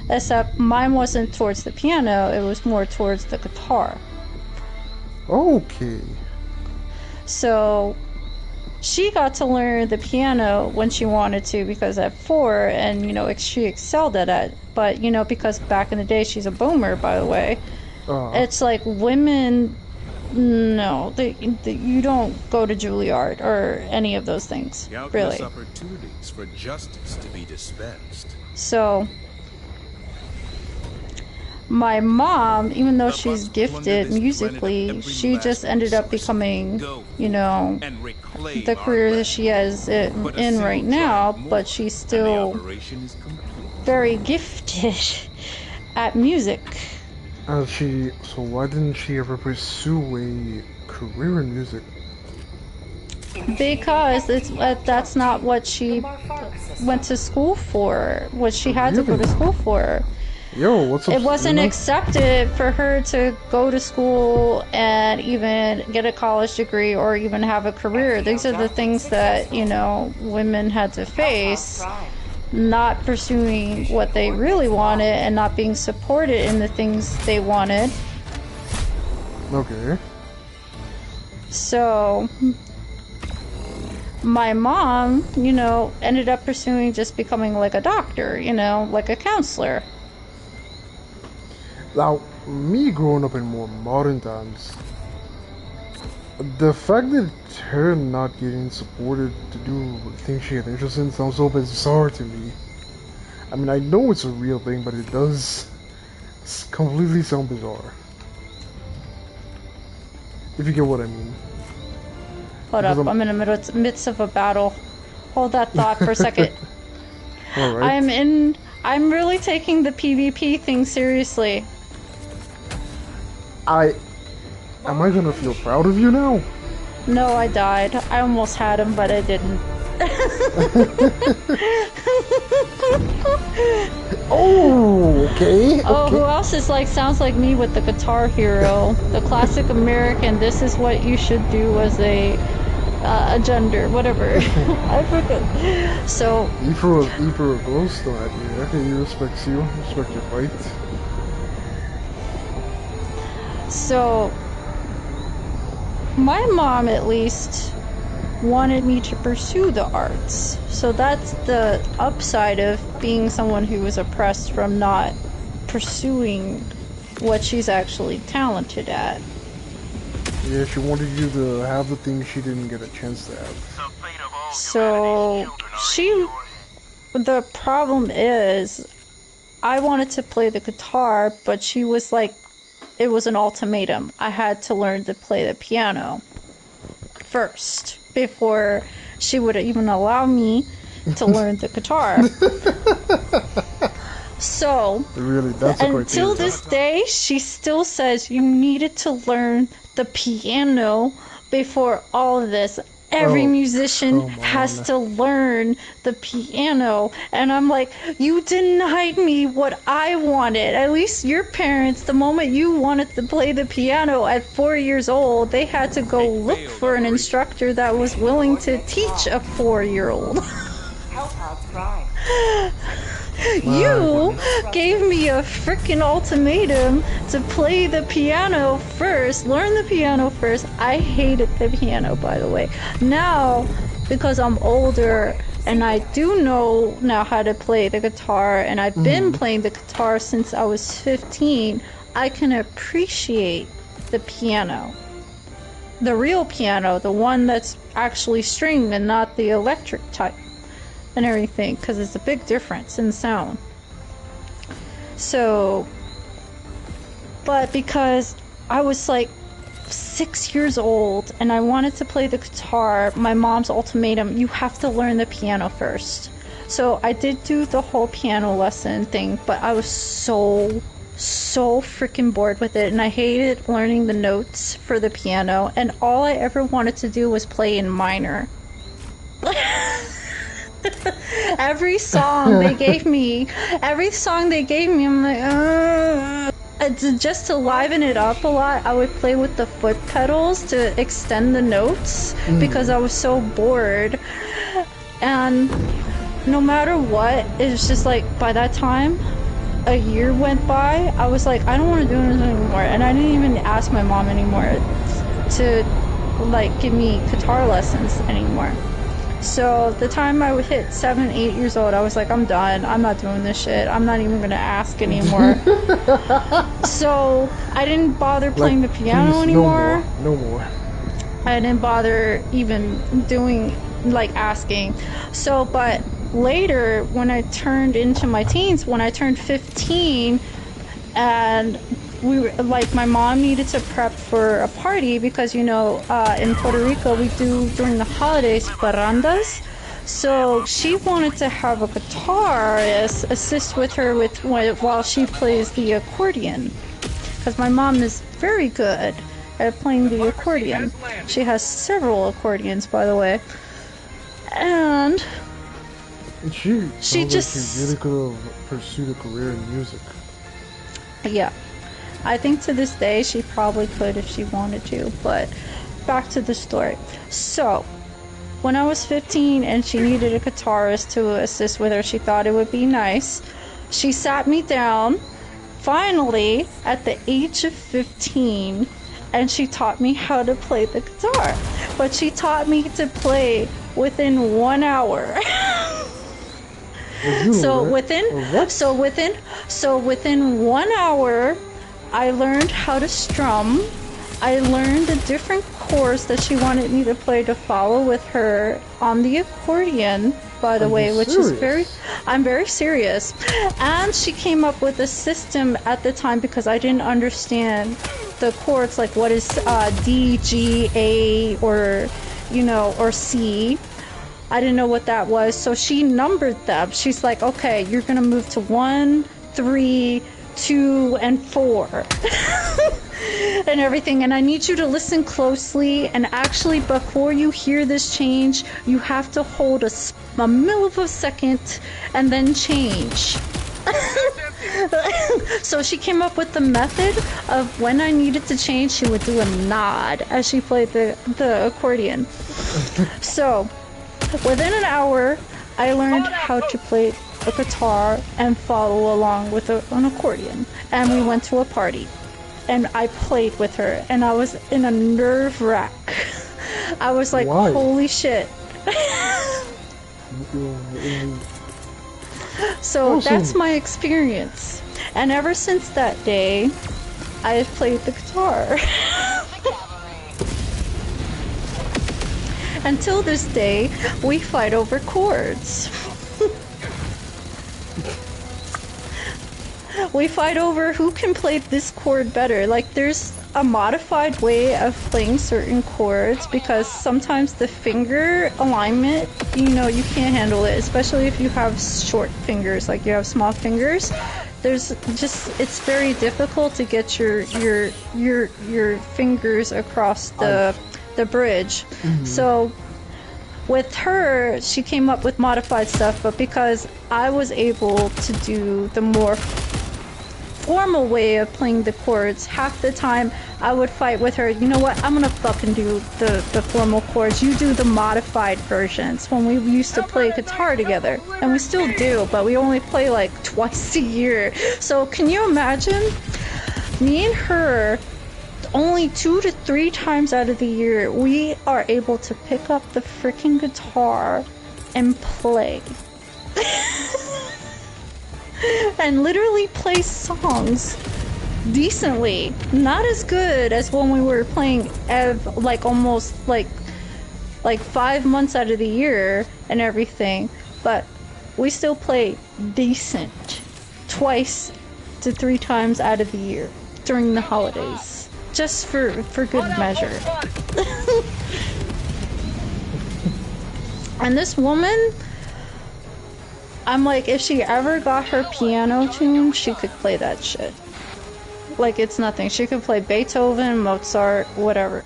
except mine wasn't towards the piano, it was more towards the guitar. Okay. So she got to learn the piano when she wanted to because at 4, and you know, she excelled at it. But you know, because back in the day, she's a boomer, by the way. It's like women, no, you don't go to Juilliard or any of those things, really. Opportunities for justice to be dispensed. So my mom, even though she's gifted musically, she just ended up becoming, you know, the career that she has in right now, but she's still very gifted at music. So why didn't she ever pursue a career in music? Because that's not what she went to school for, what she had to go to school for. Yo, what's up? It wasn't accepted for her to go to school and even get a college degree or even have a career. These are the things that, you know, women had to face. Not pursuing what they really wanted and not being supported in the things they wanted. Okay. So my mom, you know, ended up pursuing just becoming like a doctor, you know, like a counselor. Now, me growing up in more modern times, the fact that her not getting supported to do things she had interest in sounds so bizarre to me. I mean, I know it's a real thing, but it does completely sound bizarre. If you get what I mean. Hold up, I'm in the midst of a battle. Hold that thought for a second. Alright. I'm really taking the PvP thing seriously. Am I gonna feel proud of you now? No, I died. I almost had him, but I didn't. Oh, okay. Oh, who else is like, sounds like me with the Guitar Hero? The classic American, this is what you should do as a gender, whatever. I forget. So... You threw a glowstone at me. Okay, he respects you. Respect your fight. So, my mom at least wanted me to pursue the arts. So that's the upside of being someone who was oppressed from not pursuing what she's actually talented at. Yeah, she wanted you to have the things she didn't get a chance to have. So, the problem is, I wanted to play the guitar, but she was like, it was an ultimatum. I had to learn to play the piano first before she would even allow me to learn the guitar. So, really, that's until this day, she still says you needed to learn the piano before all of this. Every musician has to learn the piano. And I'm like, you denied me what I wanted. At least your parents, the moment you wanted to play the piano at 4 years old, they had to go look for an instructor that was willing to teach a 4-year-old. You gave me a freaking ultimatum to play the piano first, learn the piano first. I hated the piano, by the way. Now, because I'm older and I do know now how to play the guitar, and I've been playing the guitar since I was 15, I can appreciate the piano. The real piano, the one that's actually string and not the electric type. And everything, because it's a big difference in sound. So, but because I was like 6 years old and I wanted to play the guitar, my mom's ultimatum, you have to learn the piano first. So I did do the whole piano lesson thing, but I was so freaking bored with it, and I hated learning the notes for the piano, and all I ever wanted to do was play in minor. Every song they gave me, I'm like, just to liven it up a lot, I would play with the foot pedals to extend the notes because I was so bored. And no matter what, it's just like, by that time, a year went by, I was like, I don't want to do this anymore. And I didn't even ask my mom anymore to like give me guitar lessons anymore. So the time I would hit 7, 8 years old, I was like, I'm done. I'm not doing this shit. I'm not even gonna ask anymore. So I didn't bother playing the piano please, anymore. No more. I didn't bother even doing, like, asking. So, but later, when I turned into my teens, when I turned 15, and we were, like, my mom needed to prep for a party because, you know, in Puerto Rico, we do, during the holidays, parrandas. So she wanted to have a guitarist assist with her while she plays the accordion. Because my mom is very good at playing the accordion. She has several accordions, by the way. And she just like she really could have pursued a career in music. Yeah. I think to this day she probably could if she wanted to, but back to the story. So, when I was 15 and she needed a guitarist to assist with her, she thought it would be nice. She sat me down, finally, at the age of 15, and she taught me how to play the guitar. But she taught me to play within 1 hour. So within 1 hour, I learned how to strum. I learned the different chords that she wanted me to play to follow with her on the accordion, by the way, which is I'm very serious. And she came up with a system at the time because I didn't understand the chords, like what is D, G, A, or, you know, or C. I didn't know what that was, so she numbered them. She's like, okay, you're gonna move to 1, 3, 2, and 4. And everything, and I need you to listen closely, and actually before you hear this change, you have to hold a mill of a second and then change. So she came up with the method of when I needed to change, she would do a nod as she played the accordion. So within an hour, I learned how to play a guitar and follow along with an accordion, and we went to a party. And I played with her, and I was in a nerve wrack. I was like, why? Holy shit. So that's my experience. And ever since that day, I have played the guitar. Until this day, we fight over chords. We fight over who can play this chord better. Like, there's a modified way of playing certain chords because sometimes the finger alignment, you know, you can't handle it, especially if you have short fingers, like you have small fingers. There's just, it's very difficult to get your fingers across the bridge. Mm-hmm. So with her, she came up with modified stuff, but because I was able to do the more formal way of playing the chords, half the time I would fight with her. You know what? I'm gonna fucking do the formal chords. You do the modified versions. When we used to play guitar together, and we still do, but we only play like twice a year. So can you imagine me and her? Only 2 to 3 times out of the year, we are able to pick up the freaking guitar and play. And literally play songs decently. Not as good as when we were playing like almost like 5 months out of the year and everything, but we still play decent 2 to 3 times out of the year during the holidays, just for good measure. And this woman, I'm like, if she ever got her piano tuned, she could play that shit. Like, it's nothing. She could play Beethoven, Mozart, whatever.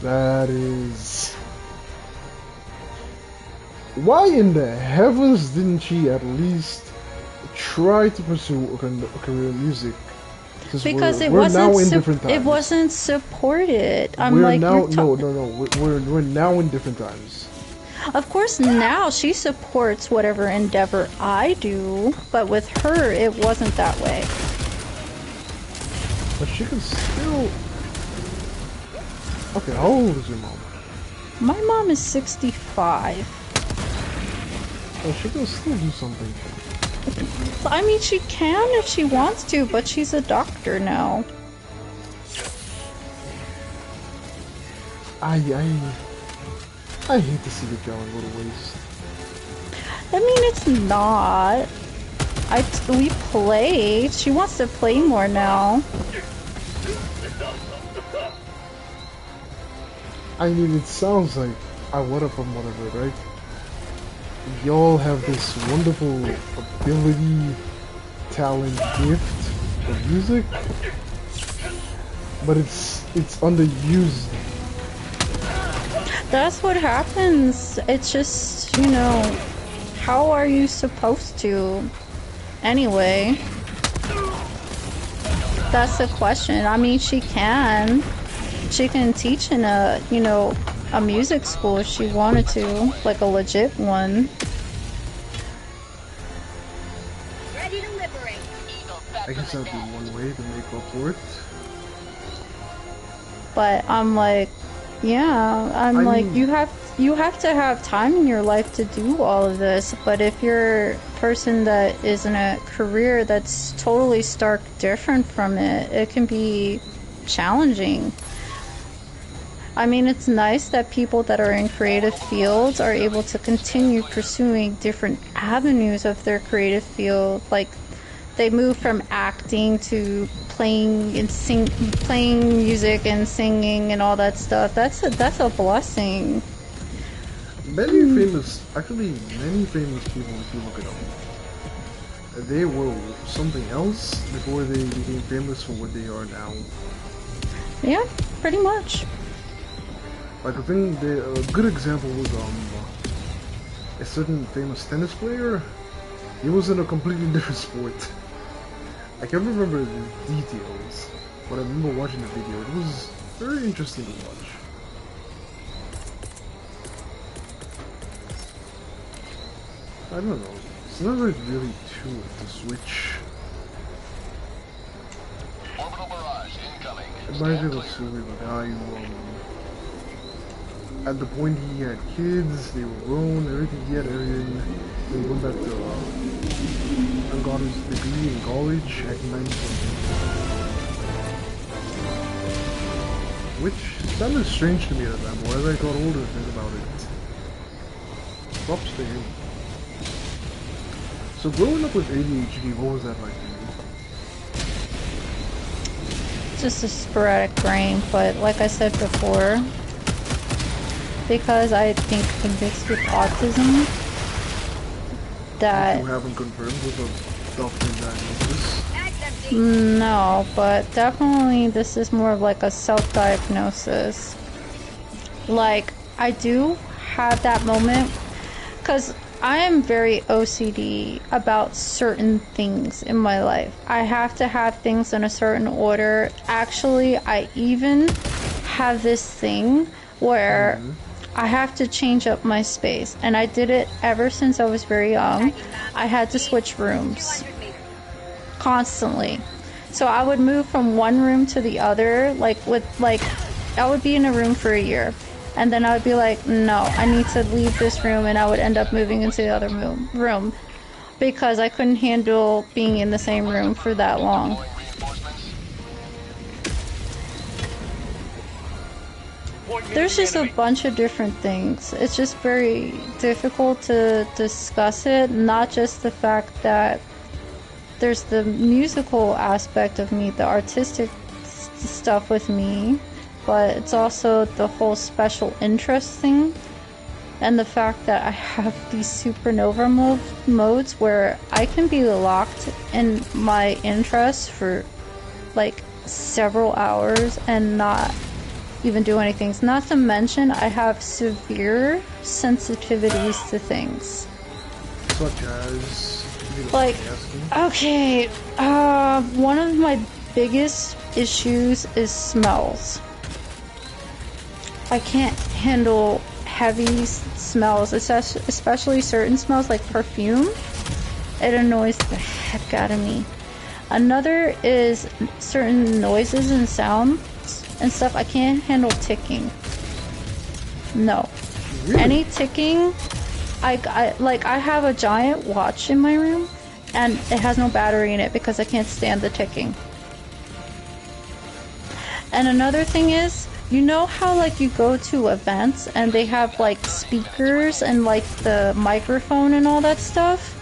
That is... Why in the heavens didn't she at least try to pursue a career in music? Because we're now in different times. It wasn't supported. We're now in different times. Of course, now she supports whatever endeavor I do, but with her, it wasn't that way. But she can still... Okay, how old is your mom? My mom is 65. Well, she can still do something. I mean, she can if she wants to, but she's a doctor now. I hate to see the going go to waste. I mean, it's not. We play. She wants to play more now. I mean, it sounds like I would have from whatever, right? Y'all have this wonderful ability, talent, gift of music, but it's underused. That's what happens. It's just, you know, how are you supposed to? Anyway, that's the question. I mean, she can teach in a, you know, a music school if she wanted to, like a legit one. Ready to liberate. I guess that'd be one way to make up for it. But I'm like, yeah, I mean, you have to have time in your life to do all of this. But if you're a person that is in a career that's totally stark different from it, it can be challenging. I mean, it's nice that people that are in creative fields are able to continue pursuing different avenues of their creative field. Like, they move from acting to playing music and singing and all that stuff. That's a blessing. Many famous people, if you look it up, they were something else before they became famous for what they are now. Yeah, pretty much. Like, I think a good example was a certain famous tennis player. He was in a completely different sport. I can't remember the details, but I remember watching the video. It was very interesting to watch. I don't know. It's never really too to switch. Orbital barrage incoming. It reminds me of a story of a guy who, at the point he had kids, they were grown, everything, he had everything. Then he went back to, and got his degree in college at 19. Which sounded strange to me at the time, but as I got older, think about it. Props to him. So growing up with ADHD, what was that like for you? Just a sporadic brain, but like I said before, because I think I'm mixed with autism, that... You haven't confirmed with a doctor diagnosis? No, but definitely this is more of like a self-diagnosis. Like, I do have that moment, because I am very OCD about certain things in my life. I have to have things in a certain order. Actually, I even have this thing where I have to change up my space, and I did it ever since I was very young. I had to switch rooms constantly. So I would move from one room to the other, I would be in a room for a year, and then I would be like, no, I need to leave this room, and I would end up moving into the other room because I couldn't handle being in the same room for that long. There's just a bunch of different things. It's just very difficult to discuss it, not just the fact that there's the musical aspect of me, the artistic stuff with me, but it's also the whole special interest thing, and the fact that I have these supernova modes where I can be locked in my interests for like several hours and not even do anything. Not to mention, I have severe sensitivities to things. Such as... Like, okay, one of my biggest issues is smells. I can't handle heavy smells, especially certain smells like perfume. It annoys the heck out of me. Another is certain noises and sounds and stuff. I can't handle ticking. No. Really? Any ticking, I have a giant watch in my room and it has no battery in it because I can't stand the ticking. And another thing is, you know how like you go to events and they have like speakers and like the microphone and all that stuff?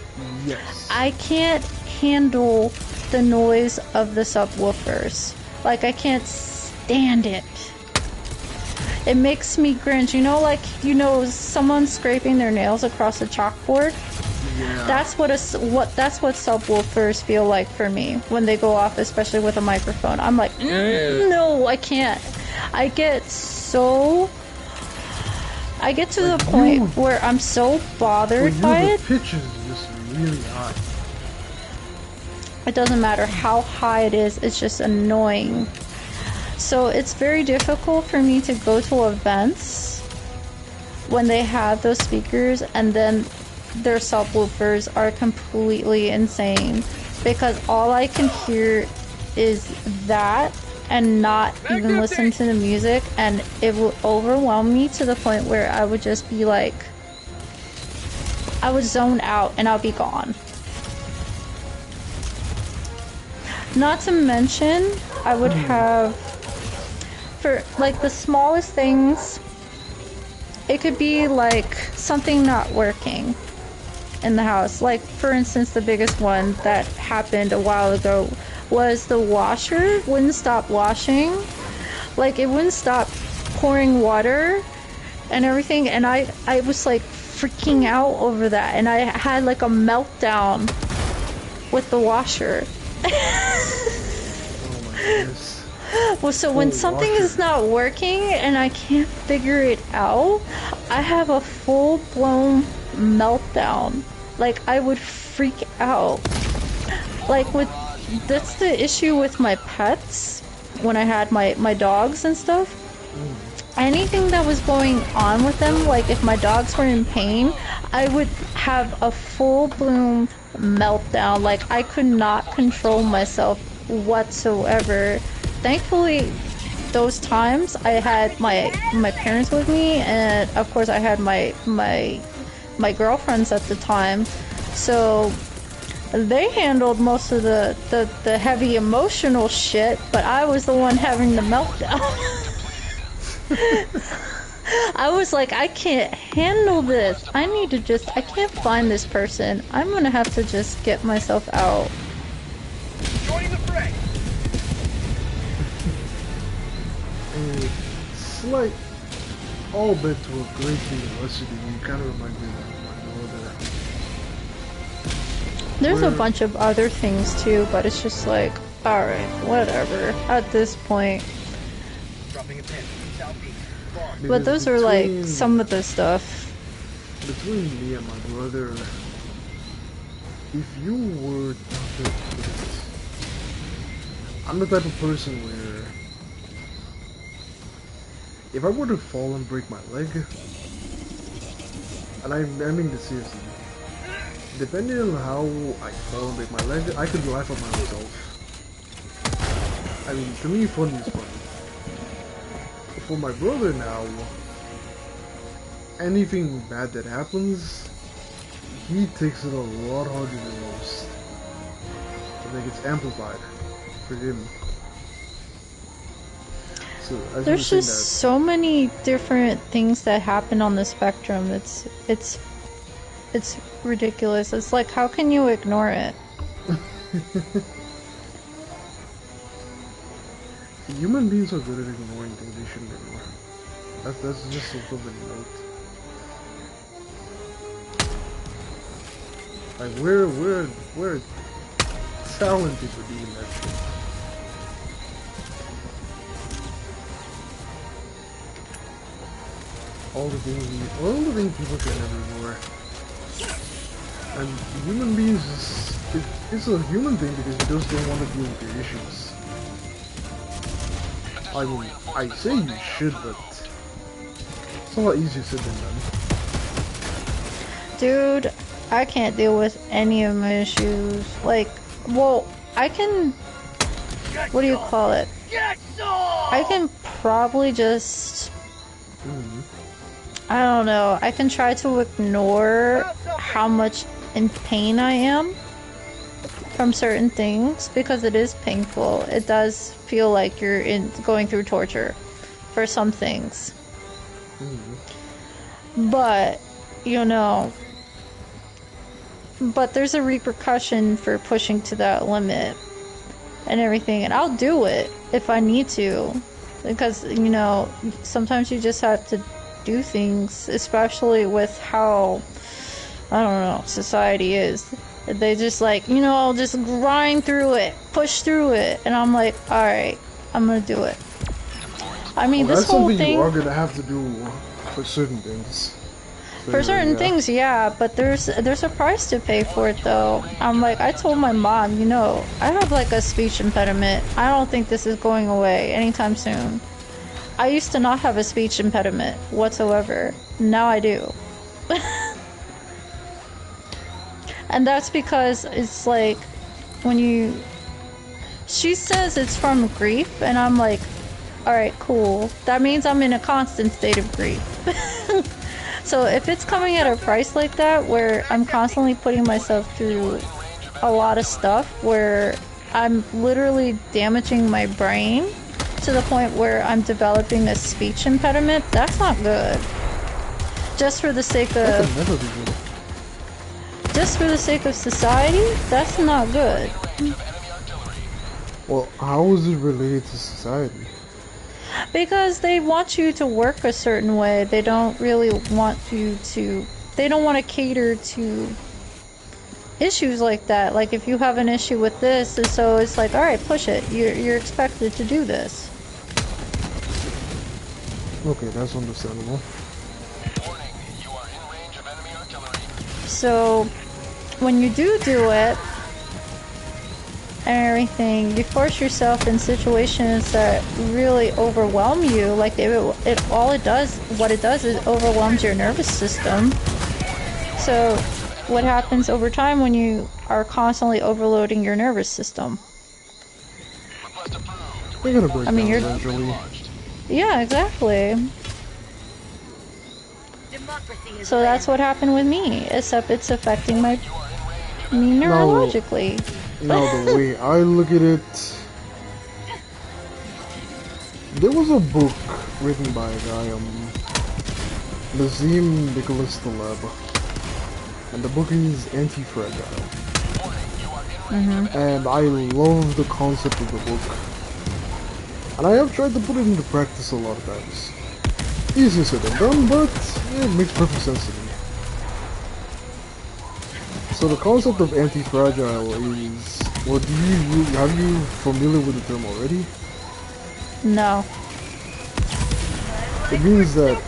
Yes. I can't handle the noise of the subwoofers. Like I can't stand it. It makes me cringe. You know, like, you know, someone scraping their nails across a chalkboard? Yeah. That's what subwoofers feel like for me when they go off, especially with a microphone. I'm like, no, I can't. I get to the point where I'm so bothered by it. The pitch is just really high. It doesn't matter how high it is, it's just annoying. So it's very difficult for me to go to events when they have those speakers and then their subwoofers are completely insane, because all I can hear is that and not even listen to the music, and it will overwhelm me to the point where I would just be like, I would zone out and I'll be gone. Not to mention, I would have, for like the smallest things, it could be like something not working in the house. Like for instance, the biggest one that happened a while ago was the washer wouldn't stop washing. Like it wouldn't stop pouring water and everything, and I was like freaking out over that, and I had like a meltdown with the washer. Oh my goodness. Well, so when something is not working and I can't figure it out, I have a full-blown meltdown. Like, I would freak out. Like, that's the issue with my pets, when I had my dogs and stuff. Anything that was going on with them, like if my dogs were in pain, I would have a full-blown meltdown. Like, I could not control myself whatsoever. Thankfully, those times I had my parents with me, and of course I had my girlfriends at the time, so they handled most of the heavy emotional shit, but I was the one having the meltdown. I was like, I can't handle this. I can't find this person. I'm gonna have to just get myself out. Joining the fray. Slight, all but to a great deal lesser degree, kind of remind me of my brother. There's a bunch of other things too, but it's just like, alright, whatever, at this point. Dropping a pin. Southeast. Far. But those are like some of the stuff. Between me and my brother, if you were to put it, I'm the type of person where if I were to fall and break my leg, and I mean this seriously, depending on how I fall and break my leg, I could laugh at myself. I mean, to me, funny is funny. For my brother now, anything bad that happens, he takes it a lot harder than most. Like it's amplified for him. So, There's just so many different things that happen on the spectrum. It's ridiculous. It's like, how can you ignore it? Human beings are good at ignoring things they shouldn't ignore. That's just something to note. Like we're talented for doing that shit. All the things people can never ignore. And human beings it's a human thing because we just don't want to deal with their issues. I mean, I say you should, but It's a lot easier said than done. Dude, I can't deal with any of my issues. Like, well, I can, what do you call it? I can probably just, I don't know, I can try to ignore how much in pain I am from certain things because it is painful. It does feel like you're going through torture for some things. But, you know, but there's a repercussion for pushing to that limit and everything, and I'll do it if I need to, because, you know, sometimes you just have to do things, especially with how, I don't know, society is. They just like, you know, I'll just grind through it, push through it, and I'm like, alright, I'm gonna do it. I mean, Well, this whole that's something thing... you are gonna have to do for certain things. For certain things, yeah, but there's a price to pay for it, though. I'm like, I told my mom, you know, I have like a speech impediment. I don't think this is going away anytime soon. I used to not have a speech impediment whatsoever. Now I do. And that's because it's like, when you... She says it's from grief, and I'm like, alright, cool. That means I'm in a constant state of grief. So if it's coming at a price like that, where I'm constantly putting myself through a lot of stuff, where I'm literally damaging my brain to the point where I'm developing a speech impediment, that's not good. Just for the sake of... Just for the sake of society, that's not good. Well, how is it related to society? Because they want you to work a certain way. They don't really want you to... They don't want to cater to issues like that. Like, if you have an issue with this, and so it's like, alright, push it. You're expected to do this. Okay, that's understandable. So, when you do it, and everything, you force yourself in situations that really overwhelm you. Like, what it does is overwhelms your nervous system. So what happens over time when you are constantly overloading your nervous system? You're gonna break down eventually. Yeah, exactly. So that's what happened with me, except it's affecting me neurologically. Now, the way I look at it, there was a book written by a guy, Nazim Nicholas Taleb, and the book is Anti-Fragile. And I love the concept of the book, and I have tried to put it into practice a lot of times. Easier said than done, but it makes perfect sense to me. So the concept of anti-fragile is, well, have you familiar with the term already? No. It means that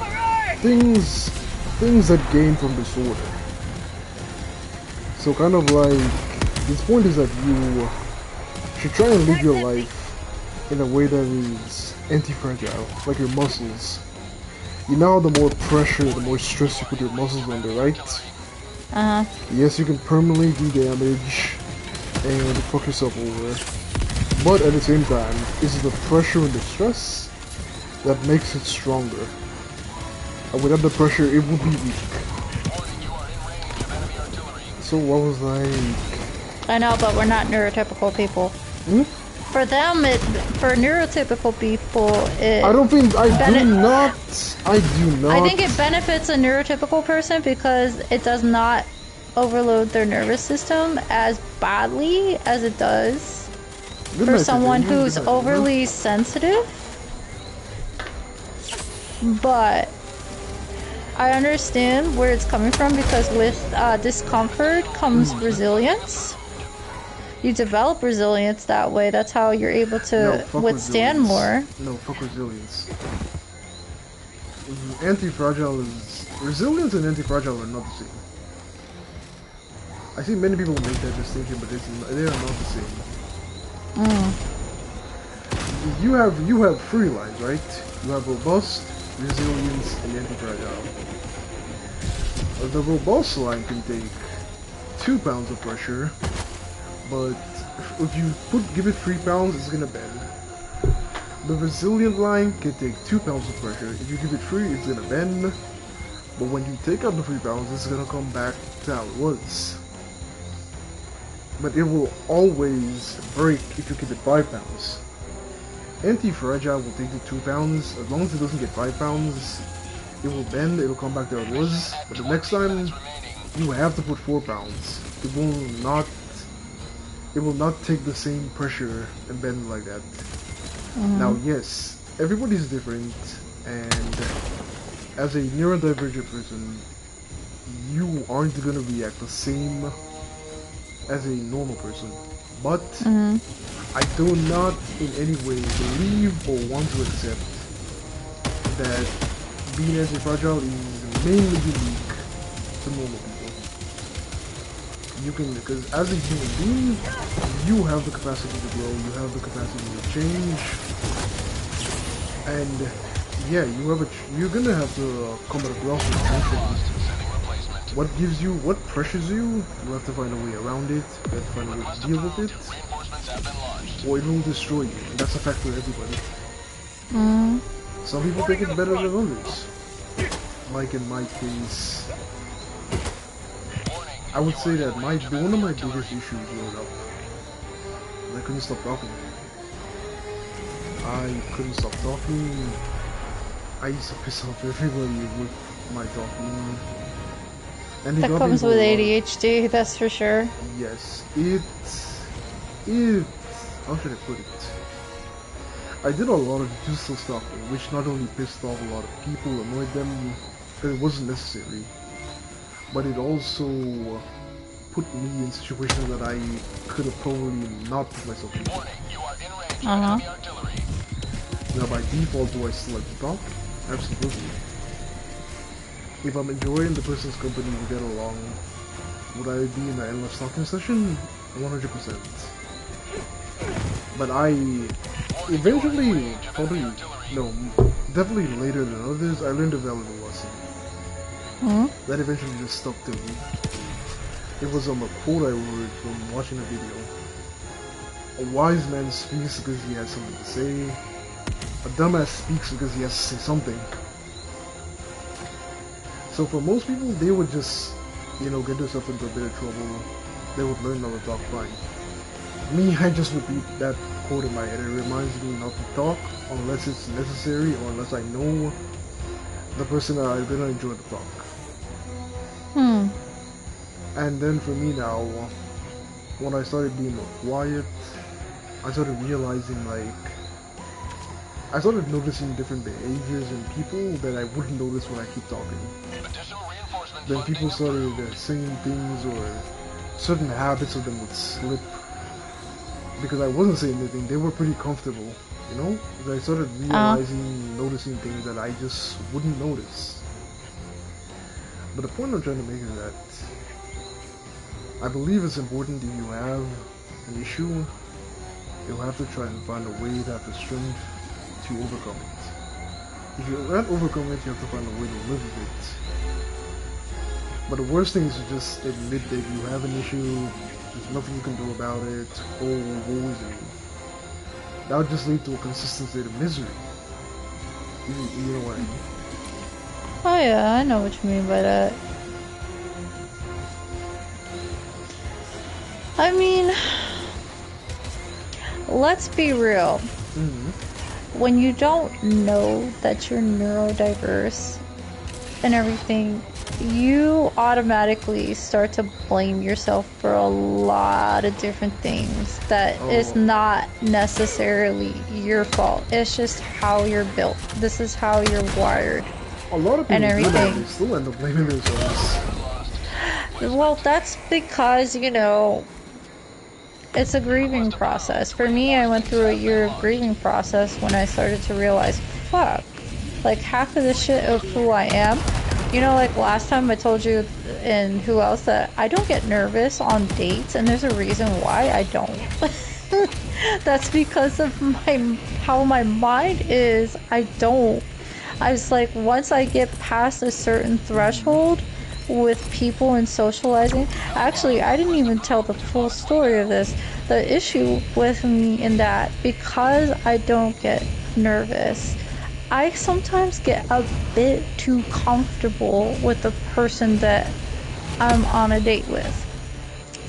things that gain from disorder. So kind of like, this point is that you should try and live your life in a way that is anti-fragile, like your muscles. You know, the more pressure, the more stress you put your muscles under, right? Yes, you can permanently do damage and fuck yourself over, but at the same time, it's the pressure and the stress that makes it stronger. And without the pressure, it would be weak. So what was like... I know, but we're not neurotypical people. For them, for neurotypical people, I don't think, I do not. I think it benefits a neurotypical person because it does not overload their nervous system as badly as it does for someone who's overly sensitive. But I understand where it's coming from, because with discomfort comes resilience. You develop resilience that way. That's how you're able to withstand more. No, fuck resilience. Anti-fragile is... Resilience and anti-fragile are not the same. I see many people make that distinction, but they are not the same. You have 3 lines, right? You have robust, resilience, and anti-fragile. The robust line can take 2 pounds of pressure, but if you give it 3 pounds, it's gonna bend. The resilient line can take 2 pounds of pressure. If you give it 3, it's gonna bend. But when you take out the 3 pounds, it's gonna come back to how it was. But it will always break if you give it 5 pounds. Anti-fragile will take the 2 pounds. As long as it doesn't get 5 pounds, it will bend, it'll come back to how it was. But the next time, you have to put 4 pounds. It will not take the same pressure and bend like that. Now, yes, everybody's different, and as a neurodivergent person, you aren't gonna react the same as a normal person. But I do not in any way believe or want to accept that being anti-fragile is mainly unique to normal people. You can, because as a human being, you have the capacity to grow, you have the capacity to change, and yeah, you're gonna have to come at a grasp with eventually. What gives you, what pressures you, you have to find a way around it, you have to find a way to deal with it, or it will destroy you, and that's a fact for everybody. Some people take it better than others. Like in my case, I would say that one of my biggest issues growing up, I couldn't stop talking. I couldn't stop talking. I used to piss off everybody with my talking. And that comes with ADHD, that's for sure. Yes, how should I put it? I did a lot of useless talking, which not only pissed off a lot of people, annoyed them, because it wasn't necessary, but it also put me in situations that I could have probably not put myself in. Now by default, do I still like to talk? Absolutely. If I'm enjoying the person's company, we get along, would I be in an endless talking session? 100%. But I eventually, definitely later than others, I learned a valuable lesson. That eventually just stuck to me. It was a quote I heard from watching a video. A wise man speaks because he has something to say. A dumbass speaks because he has to say something. So for most people, they would just, get themselves into a bit of trouble. They would learn how to talk fine. Me, I just repeat that quote in my head. It reminds me not to talk unless it's necessary or unless I know the person that I'm gonna enjoy the talk. And then for me now, when I started being more quiet, I started realizing I started noticing different behaviors in people that I wouldn't notice when I keep talking. Then people started saying things, or certain habits of them would slip. Because I wasn't saying anything, they were pretty comfortable, Because I started realizing, noticing things that I just wouldn't notice. But the point I'm trying to make is that I believe it's important if you have an issue, you'll have to try and find a way to have the strength to overcome it. If you can't overcome it, you have to find a way to live with it. But the worst thing is to just admit that you have an issue, there's nothing you can do about it, woe is me. That would just lead to a consistent state of misery. You know what I mean? Oh yeah, I know what you mean by that. I mean, let's be real. When you don't know that you're neurodiverse and everything, you automatically start to blame yourself for a lot of different things that is not necessarily your fault. It's just how you're built. This is how you're wired. A lot of people and everything. They still end up blaming themselves. Well, that's because, it's a grieving process. For me, I went through a year of grieving process when I started to realize, fuck, half of the shit of who I am. Last time I told you, and who else, that I don't get nervous on dates, and there's a reason why I don't. That's because of how my mind is. I don't. I was like, once I get past a certain threshold with people and socializing, actually, I didn't even tell the full story of this. The issue with me in that, because I don't get nervous, I sometimes get a bit too comfortable with the person that I'm on a date with.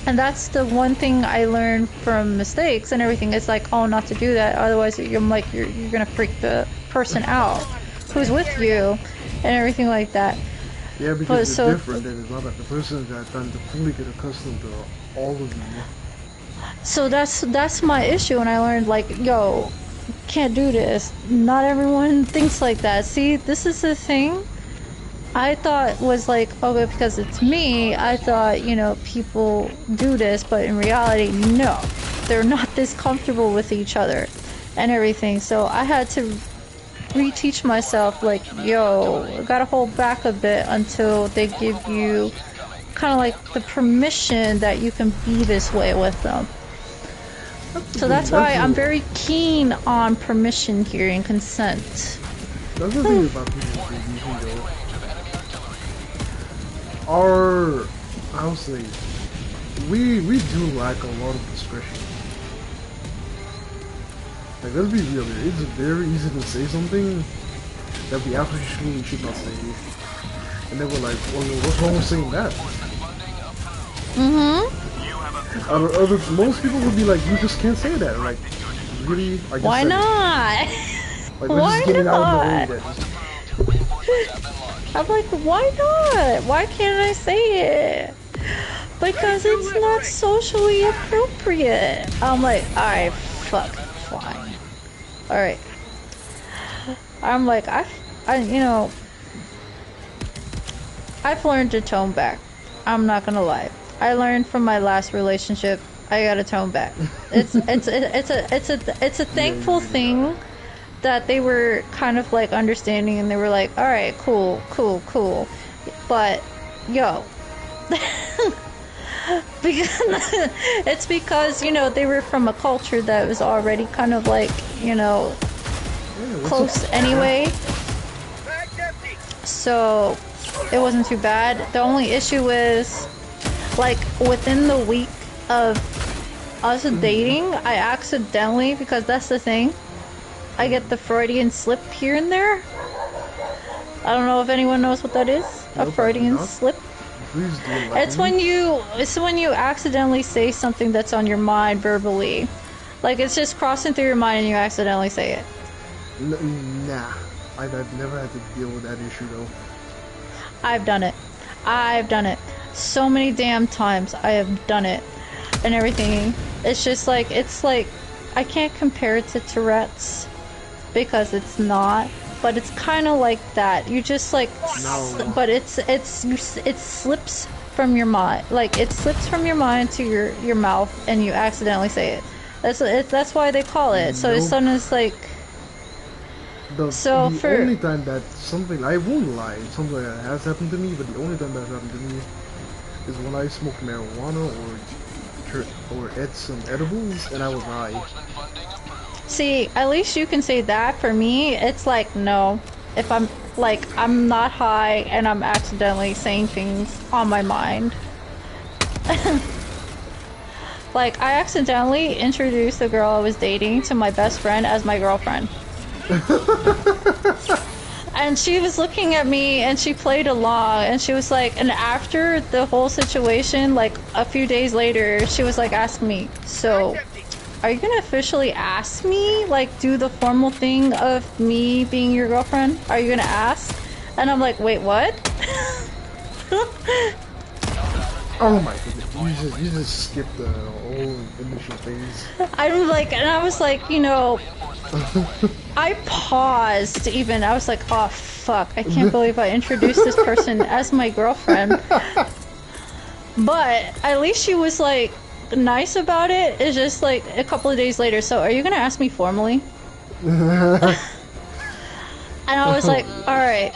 And that's the one thing I learned from mistakes and everything. It's like, oh, not to do that. Otherwise, you're gonna freak the person out who's with you and everything like that. Yeah, because it's different, and it's not like the person that trying to fully get accustomed to all of you. So that's my issue, and I learned like, yo, can't do this. Not everyone thinks like that. See, this is the thing. I thought was like, okay, because it's me, I thought, you know, people do this, but in reality, no. They're not this comfortable with each other and everything. So I had to reteach myself, like, yo, I gotta hold back a bit until they give you kind of like the permission that you can be this way with them. So that's why I'm very keen on permission here and consent. That's the thing about people though. I'll say, we do lack a lot of discretion. Like, let's be real here. It's very easy to say something that we absolutely should not say. And then we're like, well, what's wrong with saying that? Most people would be like, you just can't say that. Like, really? I just Why not? Like, we're just getting out of the way then. I'm like, why not? Why can't I say it? Because it's not socially appropriate. I'm like, alright, fuck, fine. Alright. I'm like, you know, I've learned to tone back. I'm not gonna lie. I learned from my last relationship, I gotta tone back. It's a thankful thing that they were kind of like understanding, and they were like, all right, cool, but yo, it's because, you know, they were from a culture that was already kind of like, you know, close anyway, so it wasn't too bad. The only issue is, like, within the week of us dating, I accidentally, because that's the thing, I get the Freudian slip here and there. I don't know if anyone knows what that is. A Freudian slip. It's when you accidentally say something that's on your mind verbally. Like, it's just crossing through your mind and you accidentally say it. Nah. I've never had to deal with that issue though. I've done it. So many damn times I have done it and everything. It's just like, I can't compare it to Tourette's because it's not, but it's kind of like that. You just like, but it slips from your mind. Like, it slips from your mind to your mouth and you accidentally say it. That's why they call it. So it's sometimes like, the only time that something, I won't lie, something like that has happened to me, but the only time that happened to me is when I smoked marijuana or ate some edibles and I was high. See, at least you can say that. For me, it's like, no. If I'm not high and I'm accidentally saying things on my mind. Like, I accidentally introduced the girl I was dating to my best friend as my girlfriend. And she was looking at me and she played along and she was like, and after the whole situation, like a few days later, she was like asking me, so are you gonna officially ask me, like, do the formal thing of me being your girlfriend? Are you gonna ask? And I'm like, wait, what? Oh my goodness, you just skipped the whole initial phase. I'm like, and I was like, you know, I paused even. I was like, oh fuck, I can't believe I introduced this person as my girlfriend. But at least she was like nice about it. It's just like a couple of days later, so are you gonna ask me formally? And I was like, alright,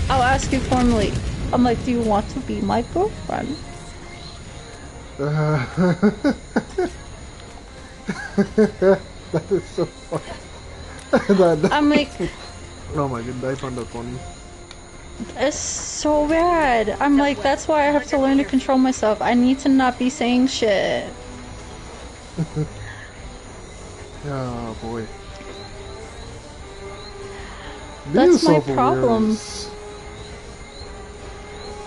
I'll ask you formally. I'm like, do you want to be my girlfriend? That is so funny. I'm like, Oh my god, I found that funny. it's so bad. I'm like, that's why I have to learn to control myself. I need to not be saying shit. Oh boy. That's my self-aware problem.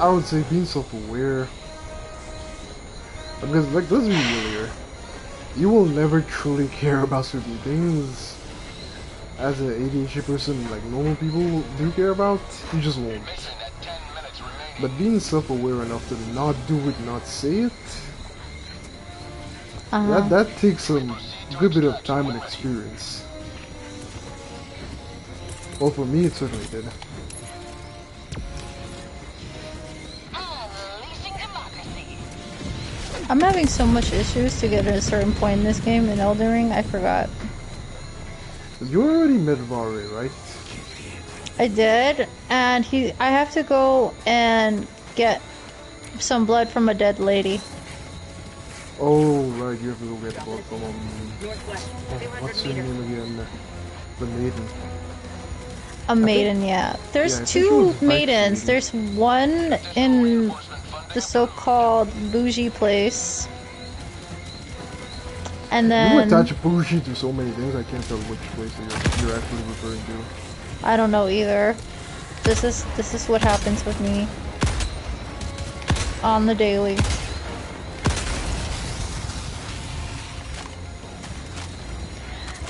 I would say being self-aware. Because, like, let's be real here. You will never truly care about certain things as an ADHD person, like normal people do care about. You just won't. But being self-aware enough to not do it, not say it, that takes a good bit of time and experience. Well, for me, it certainly did. I'm having so much issues to get at a certain point in this game in Elden Ring, I forgot. You already met Vare, right? I did, and I have to go and get some blood from a dead lady. Oh, right, you have to go get blood from Northwest, what's 200 her meters. name again? The maiden. A maiden, yeah. There's Yeah, I think she two was maidens. vaccinated. There's one in the so-called bougie place. And You then attach bougie to so many things, I can't tell which place you're actually referring to. I don't know either. This is what happens with me on the daily.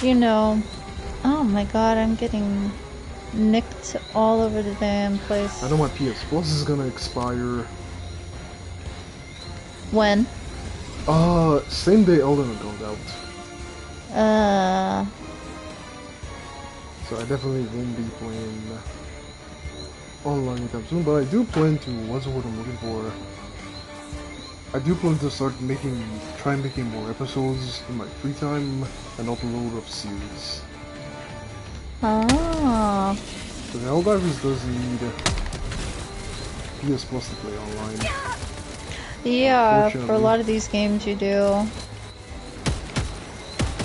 You know, oh my god, I'm getting nicked all over the damn place. I know my PS Plus is gonna expire. When? Same day Elden Ring comes out. So I definitely won't be playing online anytime soon, but I do plan to, what's the word I'm looking for? I do plan to try making more episodes in my free time and upload of series. Ah. Because Helldivers does need PS Plus to play online. Yeah, for a lot of these games you do.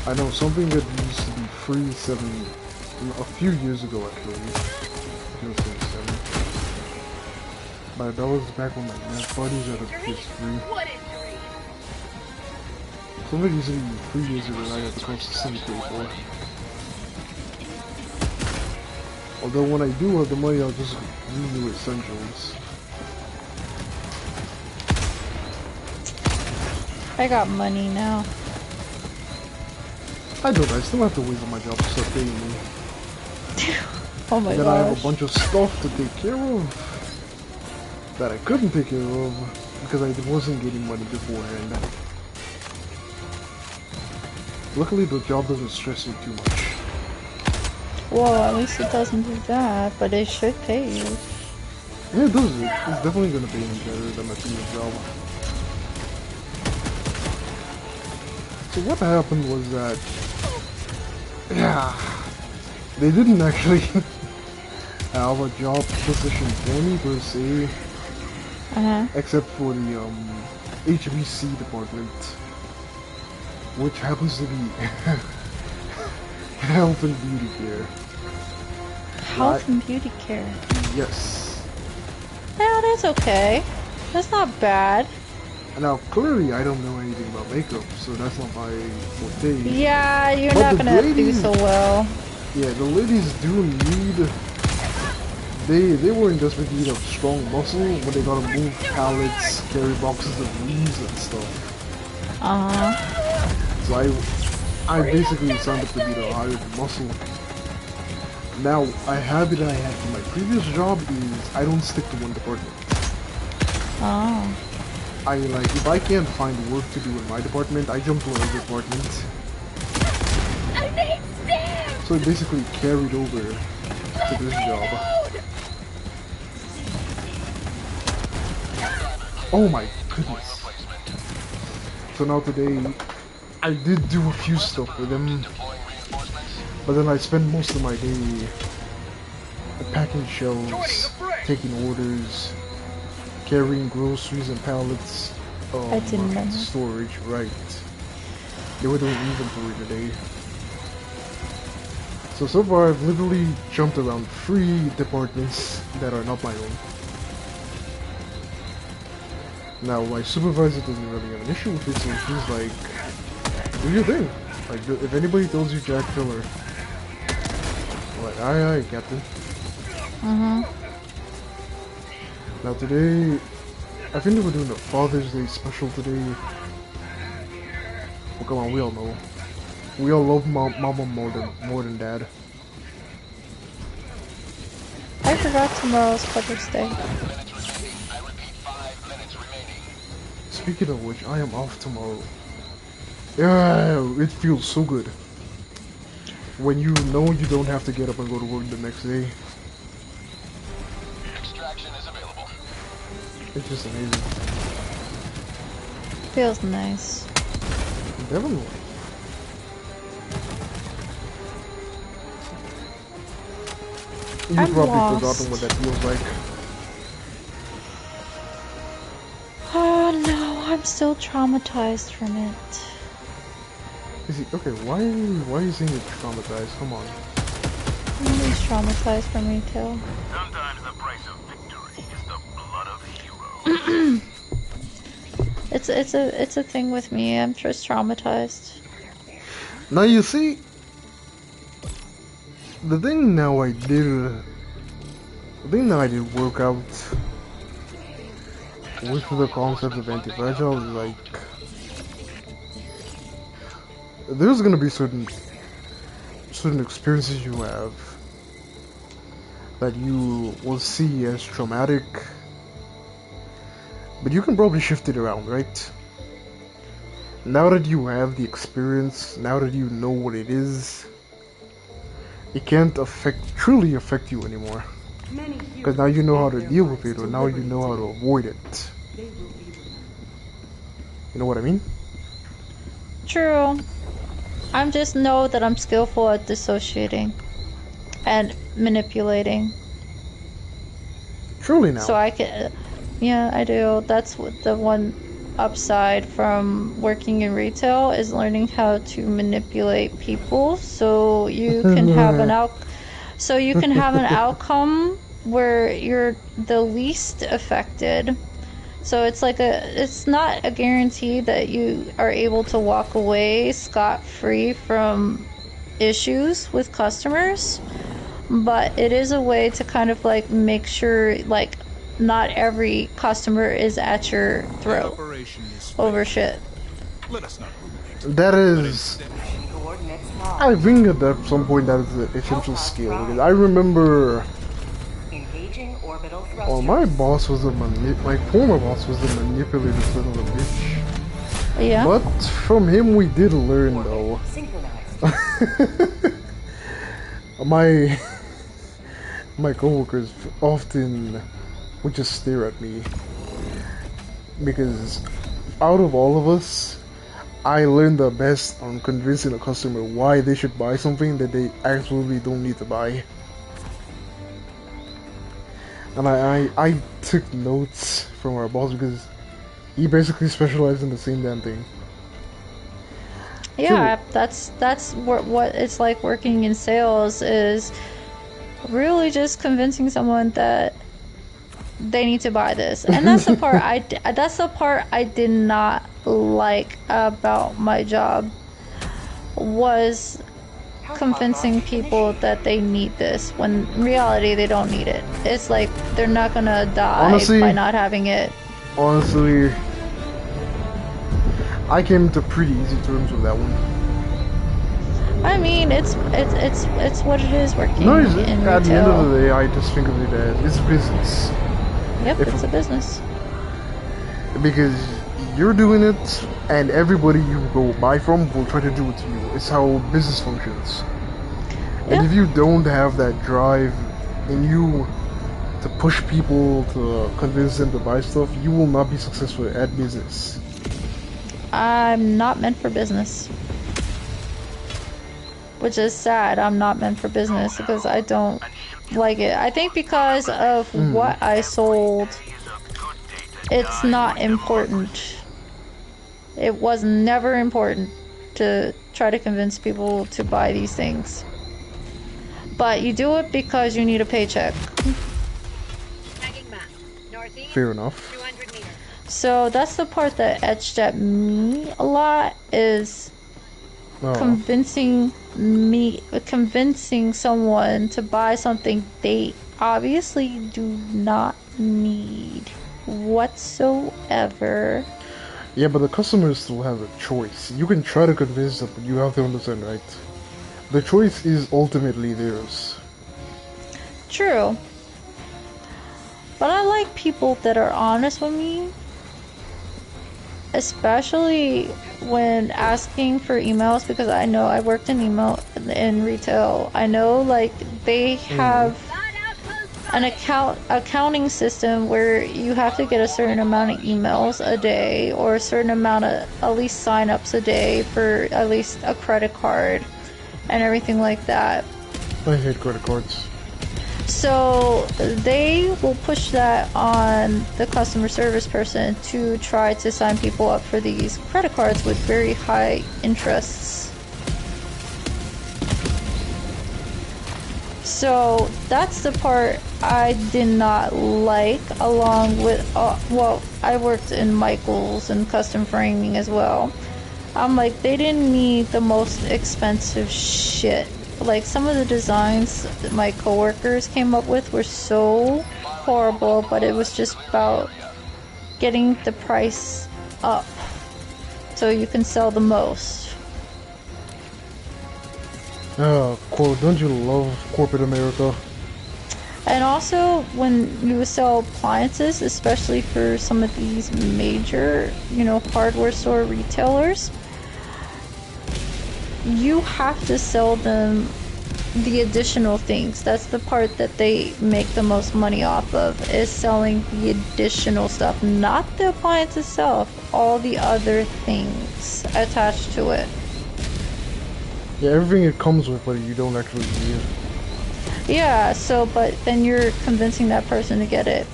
I know something that used to be free a few years ago actually. It was 7. But that was back when my buddies had a PS3. What is three? Something used to be 3 years ago and I got the consistently pay for. Although when I do have the money, I'll just renew Essentials. I got money now. I don't, I still have to wait for my job to start paying me. Oh my Then I have a gosh. bunch of stuff to take care of that I couldn't take care of because I wasn't getting money beforehand. Luckily the job doesn't stress me too much. Well, at least it doesn't do that, but it should pay you. Yeah, it does. It's definitely gonna pay me better than my previous job. So what happened was that, yeah, they didn't actually have a job position for me per se, except for the HBC department, which happens to be health and beauty care. Health and beauty care. Yes. Yeah, that's okay. That's not bad. Now, clearly, I don't know anything about makeup, so that's not my forte. Yeah, you're But not the gonna do ladies- so well. Yeah, the ladies do need. They were in desperate need of strong muscle when they gotta move pallets, carry boxes of leaves and stuff. So I basically signed up to be the hired muscle. Now, a habit I had from my previous job is I don't stick to one department. If I can't find work to do in my department, I jump to another department. I need stairs! So it basically carried over to this job. Oh my goodness. So now today, I did do a few stuff with him, but then I spend most of my day packing shelves, taking orders, carrying groceries and pallets, I didn't know that. storage, right. They were doing inventory today. So far I've literally jumped around 3 departments that are not my own. Now my supervisor doesn't really have an issue with it, so she's like, do your thing. Like, if anybody tells you Jack, kill her. I'm like, aye, Captain. Now today, I think they were doing a Father's Day special today. Well, come on, we all know. We all love mama more than dad. I forgot tomorrow's Father's Day. Speaking of which, I am off tomorrow. Yeah, it feels so good. When you know you don't have to get up and go to work the next day. Extraction is available. It's just amazing. Feels nice. Definitely. You've I'm probably lost. forgotten what that feels like. Oh no, I'm still traumatized from it. Is he okay? Why are you saying you're traumatized? Come on. He's traumatized from retail. Sometimes the price of victory is the blood of heroes. It's a thing with me. I'm just traumatized. Now you see, the thing now I did work out with the concept of anti-fragile is like, there's gonna be certain experiences you have that you will see as traumatic, but you can probably shift it around, right? Now that you have the experience, now that you know what it is, it can't truly affect you anymore. Because now you know how to deal with it, or now you know how to avoid it. You know what I mean? True. I'm just know that I'm skillful at dissociating and manipulating. Truly now. So I can, yeah, I do. That's what the one upside from working in retail is learning how to manipulate people, so you can have an outcome where you're the least affected. So it's like it's not a guarantee that you are able to walk away scot-free from issues with customers, but it is a way to kind of like make sure like not every customer is at your throat over shit. Let us not ruminate. That is, I think at some point that is an essential skill. Because I remember, my boss was my former boss was a manipulative son of a bitch. Yeah. But from him we did learn though. my coworkers often would just stare at me because out of all of us, I learned the best on convincing a customer why they should buy something that they absolutely don't need to buy. And I took notes from our boss because he basically specialized in the same damn thing. Yeah, that's what it's like working in sales, is really just convincing someone that they need to buy this. And that's the part I did not like about my job, was convincing people that they need this when in reality they don't need it. It's like they're not gonna die by not having it. Honestly, I came to pretty easy terms with that one. I mean, it's what it is working No, in at retail. the end of the day, I just think of it as it's business. Yep, it's a business. Because you're doing it, and everybody you go buy from will try to do it to you. It's how business functions. And Yeah. if you don't have that drive in you to push people, to convince them to buy stuff, you will not be successful at business. I'm not meant for business. Which is sad. I'm not meant for business because I don't like it. I think because of what I sold, it's not important. It was never important to try to convince people to buy these things. but you do it because you need a paycheck. Tagging map. Northeast, Fair enough. 200 meters. So that's the part that etched at me a lot, is Oh. convincing someone to buy something they obviously do not need whatsoever. Yeah, but the customers still have a choice. You can try to convince them, but you have to understand, right? The choice is ultimately theirs. True. But I like people that are honest with me, especially when asking for emails, because I know I worked in in retail. I know, like, they have an accounting system where you have to get a certain amount of emails a day, or a certain amount of at least sign-ups a day for at least a credit card and everything like that. I hate credit cards. So they will push that on the customer service person to try to sign people up for these credit cards with very high interests. So that's the part I did not like, along with, well, I worked in Michaels and custom framing as well. I'm like, they didn't need the most expensive shit. Like, some of the designs that my coworkers came up with were so horrible, but it was just about getting the price up so you can sell the most. Don't you love corporate America? And also, when you sell appliances, especially for some of these major, hardware store retailers, you have to sell them the additional things. That's the part that they make the most money off of, is selling the additional stuff, not the appliance itself, all the other things attached to it. Yeah, everything it comes with, but you don't actually need. Yeah, so, but then you're convincing that person to get it.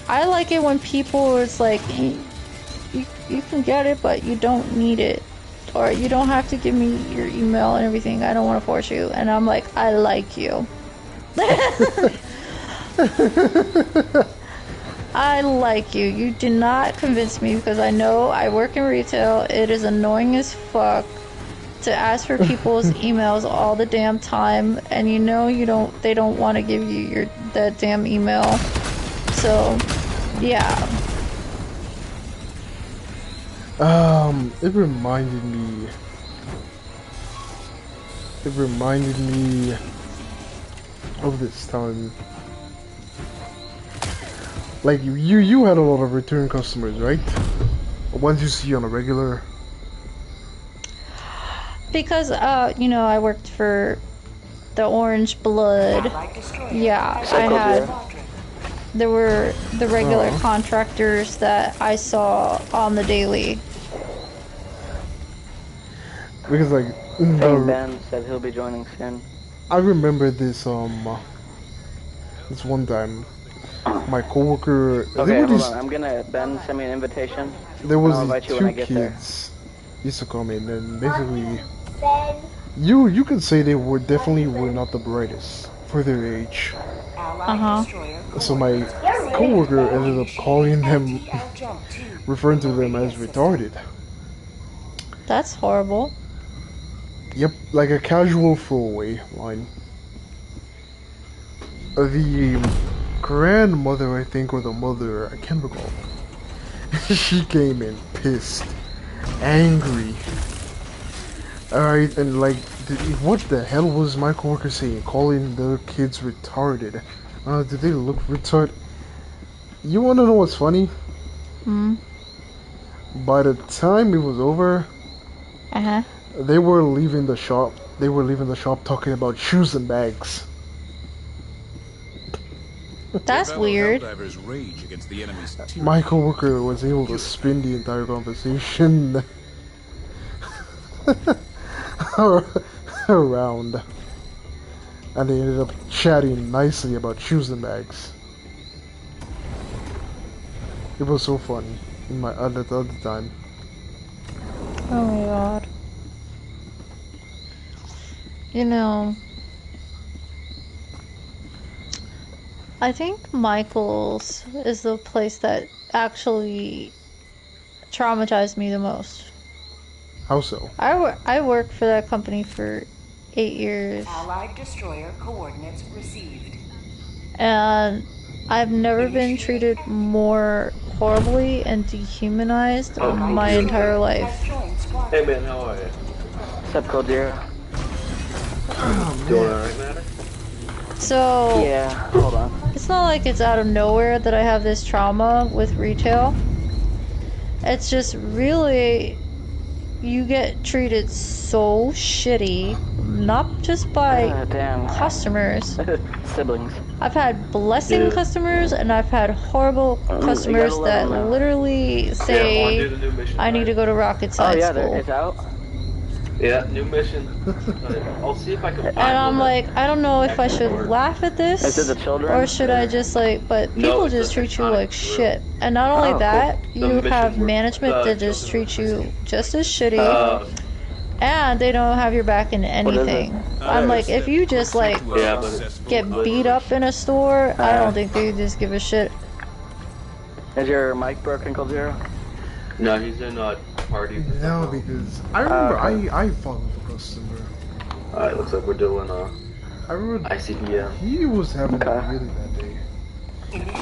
I like it when people is like, hey, you can get it, but you don't need it. Or you don't have to give me your email and everything. I don't want to force you. And I'm like, I like you. I like you. You do not convince me, because I know I work in retail. It is annoying as fuck to ask for people's emails all the damn time, and they don't want to give you that damn email. So, yeah. It reminded me of this time. Like, you had a lot of return customers, right? Ones you see on a regular. Because, I worked for the Orange Blood. Yeah, there were the regular contractors that I saw on the daily. Because, like, Ben said he'll be joining soon. I remember this one time, my coworker. Okay, hold on. Ben sent me an invitation. There was I'll invite these you two when I get there. kids used to come in, and basically, you could say they definitely were not the brightest for their age. So my coworker ended up calling them, referring to them as retarded. That's horrible. Yep, like a casual throwaway line. The grandmother, I think, or the mother, I can't recall. She came in pissed, angry. Alright, and like, what the hell was my coworker saying? Calling the kids retarded. Did they look retarded? You wanna know what's funny? By the time it was over, they were leaving the shop. They were leaving the shop talking about shoes and bags. That's weird. Rage against the enemy's My coworker was able to spin the entire conversation around, and they ended up chatting nicely about shoes and bags. It was so funny at the other time. Oh my god. I think Michael's is the place that actually traumatized me the most. How so? I worked for that company for 8 years, Allied destroyer coordinates received. and I've never been treated more horribly and dehumanized in my entire life. Hey man, how are you? What's up, Caldera? Doing alright, man? So, Yeah, hold on. it's not like it's out of nowhere that I have this trauma with retail. It's just really, you get treated so shitty, not just by Damn. customers. Siblings. I've had blessing customers and I've had horrible customers gotta let that them know. literally say, do the new mission. I need to go to Rocket Oh Science yeah, School. it's out. Yeah, new mission. I'll see if I can find And I'm one like, I don't know if I should laugh at Is this, it the children? or should I just like, but No, people it's just the treat you Tectonic like Crew. shit. And not only Oh, that, The you mission have where management the that just children treat were you received. just as shitty, and they don't have your back in is it? anything. I'm like, if you just like Yeah, but it's get beat up in a store, I don't Uh. think they just give a shit. Is your mic broken, Caldera? no, he's in party. No, because I remember okay. I fought with a customer. Alright, looks like we're doing I remember ICBM. he was having a Okay. really bad day.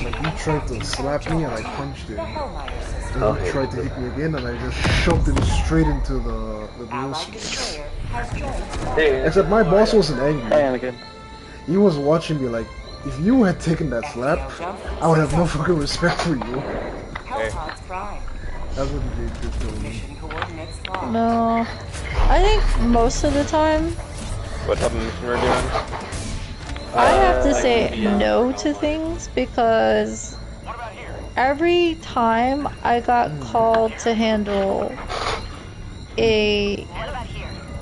Like he tried to slap me and I punched him. And Oh, he hey. tried to hit me again and I just shoved him straight into the Allied grocery. destroyer has joined. Hey, Except my boss wasn't angry. Hey, Anakin. He was watching me like, if you had taken that slap, I would have no fucking respect for you. Hellpods prime. That's what he did to me. Mission coordinates locked. No, I think most of the time What type of mission we're doing? I have to say ICBM. no to things because every time I got called to handle a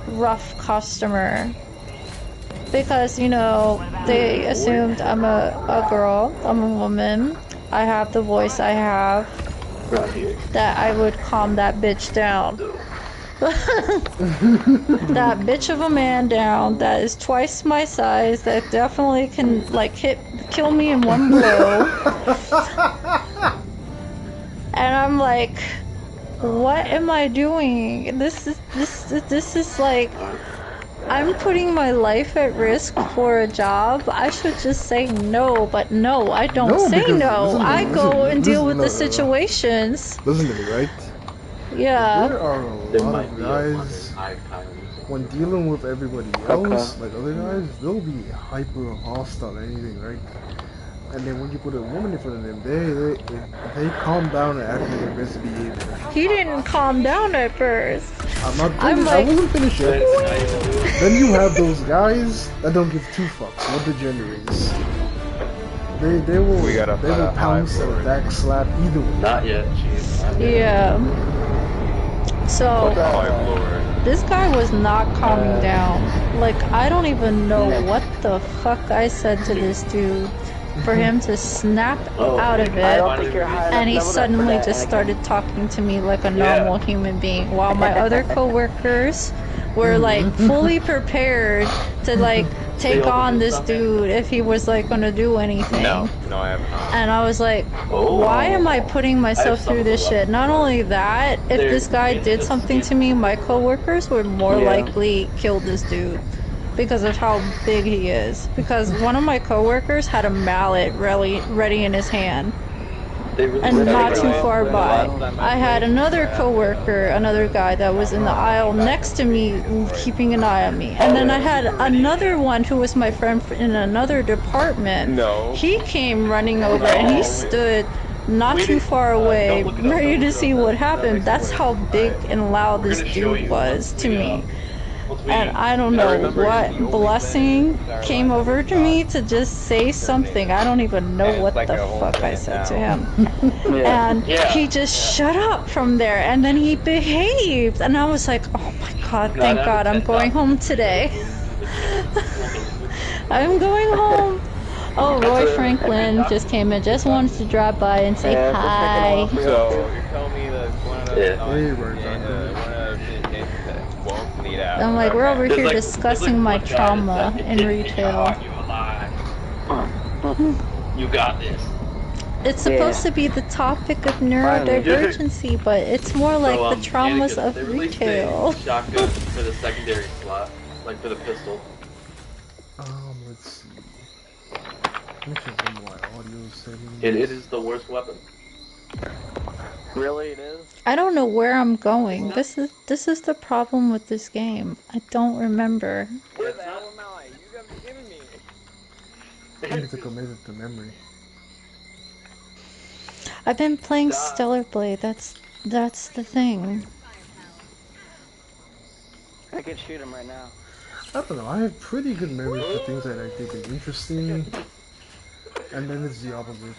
rough customer, because you know they assumed I'm a girl, I'm a woman, I have the voice I have, right here. that I would calm that bitch down. That bitch of a man down that is twice my size, that definitely can like kill me in one blow. And I'm like, what am I doing? This is like, I'm putting my life at risk for a job. I should just say no, but no, I don't No, say because no. listen, I go listen, and deal listen, with no, the no, no. situations. Listen to me, right? Yeah. There are a There lot might of be guys, a high time. when dealing with everybody else, like other guys, they'll be hyper hostile and anything, right? And then when you put a woman in front of them, they calm down and act like their best behavior. He didn't calm down at first. I'm not I'm finished. like- I wasn't finished yet. Then you have those guys that don't give two fucks what the gender is. They will We gotta they will fight pounce high and for it. back slap either way. Not yet, chief. Not yet. Yeah. So Oh, Lord. this guy was not calming down. Like I don't even know what the fuck I said to this dude for him to snap out of I it. don't think you're high enough And he level for suddenly that, just Anakin. started talking to me like a normal human being, while my other coworkers were like fully prepared to like take on this dude if he was like gonna do anything. No, I have not. And I was like, why am I putting myself through this shit? Not only that, if this guy did something to me, my coworkers would more likely kill this dude because of how big he is. Because one of my coworkers had a mallet ready in his hand. And not too far by, I had another coworker, another guy that was in the aisle next to me, keeping an eye on me. And then I had another one who was my friend in another department. No. He came running over and he stood not too far away, ready to see what happened. That's how big and loud this dude was to me. And I don't know what blessing came over to me to just say something. I don't even know what the fuck I said to him. And he just shut up from there, and then he behaved, and I was like, oh my god, thank god I'm going home today. I'm going home. Oh, Roy Franklin just came in, just wanted to drop by and say hi. So, you're telling me that one of the Hey, Roy won't lead out. I'm like, we're over here There's discussing my trauma in retail. You got this. It's supposed to be the topic of neurodivergency, but it's more like the traumas Anakin, of they released retail. a shotgun for the secondary slot, like for the pistol. Let's see. Let me check in my audio settings. It is the worst weapon. Really, it is? I don't know where I'm going. This is the problem with this game. I don't remember. Where the hell am I? You haven't given me. I need to commit it to memory. I've been playing Stellar Blade. That's the thing. I can shoot him right now. I don't know, I have pretty good memory for things that I think are interesting, and then it's the opposite.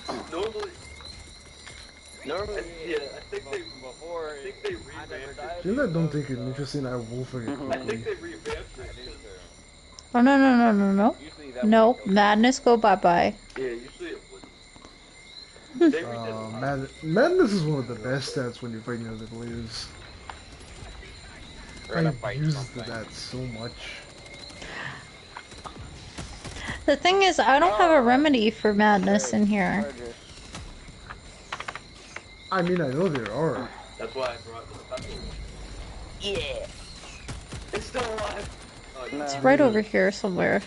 Normally, yeah, I think they revamped it. Things I don't think are interesting, I will forget I think quickly. they revamped it. Oh no. No, madness go bye-bye. Yeah, usually it would. Madness is one of the best stats when you're fighting other players. I used that so much. The thing is, I don't have a remedy for madness in here. I mean, I know there are. That's why I brought the special. Yeah. It's still alive. Oh, It's right over here somewhere.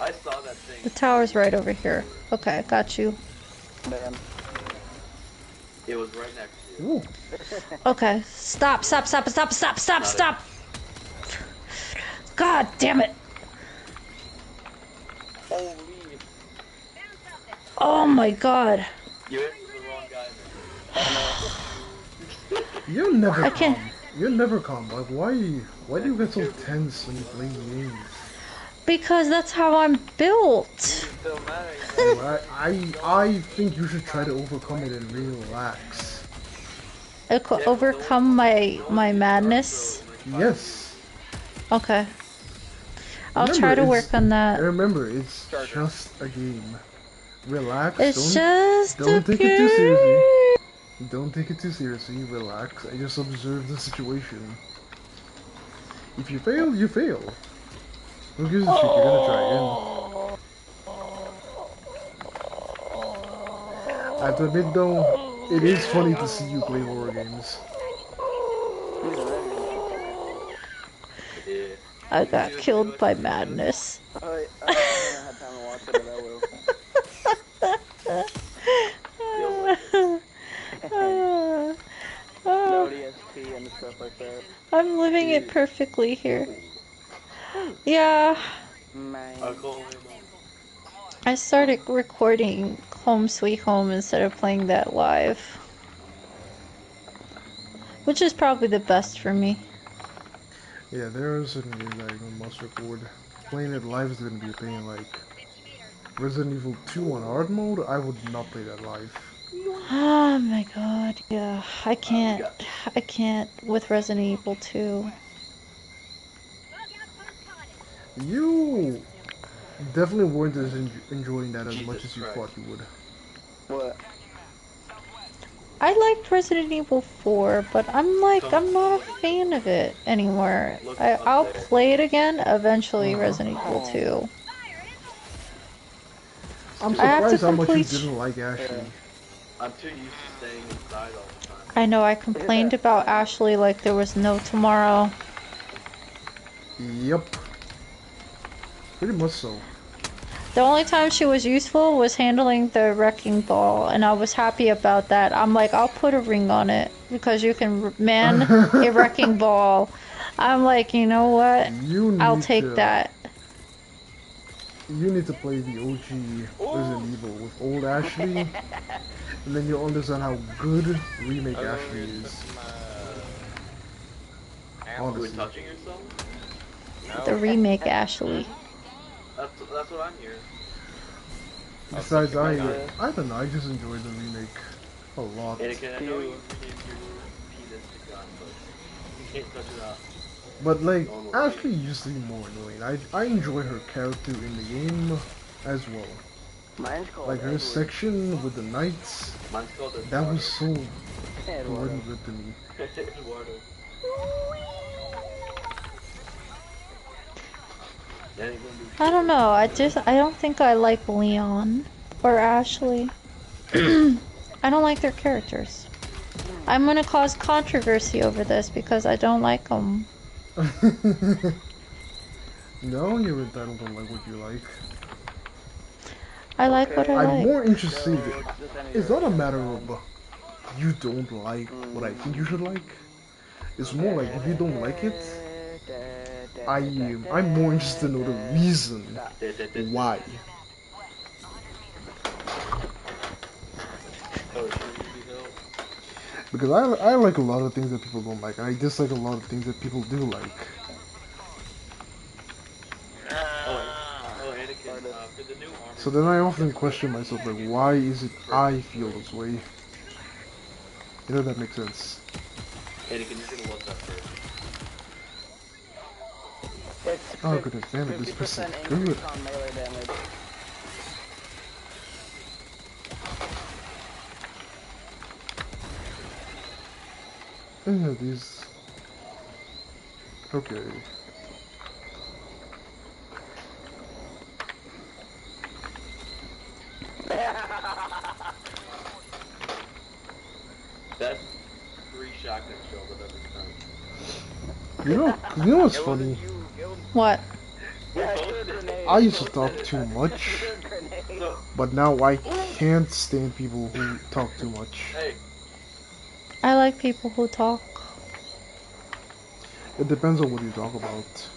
I saw that thing. The tower's right over here. Okay, got you. Man. It was right next to you. Ooh. Okay, stop. God damn it. Holy. Oh my god. You hit the wrong guy, man. You're never I can't- calm. You're never calm. Like, why do you get so tense when you play games? Because that's how I'm built. I think you should try to overcome it and relax. Overcome my madness. Yes. Okay. I'll Remember, try to it's- work on that. Remember, it's just a game. Relax. It's just a don't take it too seriously. Don't take it too seriously. Relax and just observe the situation. If you fail, you fail. Who gives a shit? You're gonna try again. I have to admit though, it is funny to see you play horror games. I got killed by madness. I haven't had time to watch it, but I will. No DSP and stuff like that. I'm living it perfectly here. Yeah, I started recording Home Sweet Home instead of playing that live. Which is probably the best for me. Yeah, there are certain games that you must record. Playing it live is gonna be a pain. Like Resident Evil 2 on hard mode, I would not play that live. Oh my god, yeah. I can't with Resident Evil 2. You definitely weren't as enjoying that as much as you thought you would. What? I liked Resident Evil 4, but I'm not a fan of it anymore. I'll play it again eventually, Resident Evil 2. I'm I have to surprised how much you complete- didn't like Ashley. I'm too used to staying inside all the time. I know I complained about Ashley like there was no tomorrow. Yep. Pretty much so. The only time she was useful was handling the wrecking ball, and I was happy about that. I'm like, I'll put a ring on it because you can man a wrecking ball. I'm like, you know what? I'll take that. You need to play the OG Resident Evil with old Ashley, and then you'll understand how good remake Ashley is. Honestly. Touching yourself? The remake Ashley. That's what I'm hearing. Besides, I don't know, I just enjoy the remake a lot. Anakin, I know you can't your penis to gun, but you can't touch it out. But like, Ashley used to be more annoying. I enjoy her character in the game as well. Mine's called Like her Edward. section with the knights, Mine's called that was so Eduardo. bloody good to me. Eduardo. I don't know. I don't think I like Leon. or Ashley. I don't like their characters. I'm gonna cause controversy over this because I don't like them. No, you're entitled to like what you like. I like what I I'm like. more interested. It's not a matter of you don't like what I think you should like. It's more like if you don't like it, I'm more interested to know the reason why. Because I like a lot of things that people don't like, and I dislike a lot of things that people do like. So then I often question myself, like, why is it I feel this way? You know, that makes sense. Anakin, you're gonna love that first. Oh goodness, damn it, this person is good. Yeah, these... Okay. That's 3 shotgun shells I've ever found. You know what's funny? What? I used to talk too much, but now I can't stand people who talk too much. I like people who talk. It depends on what you talk about.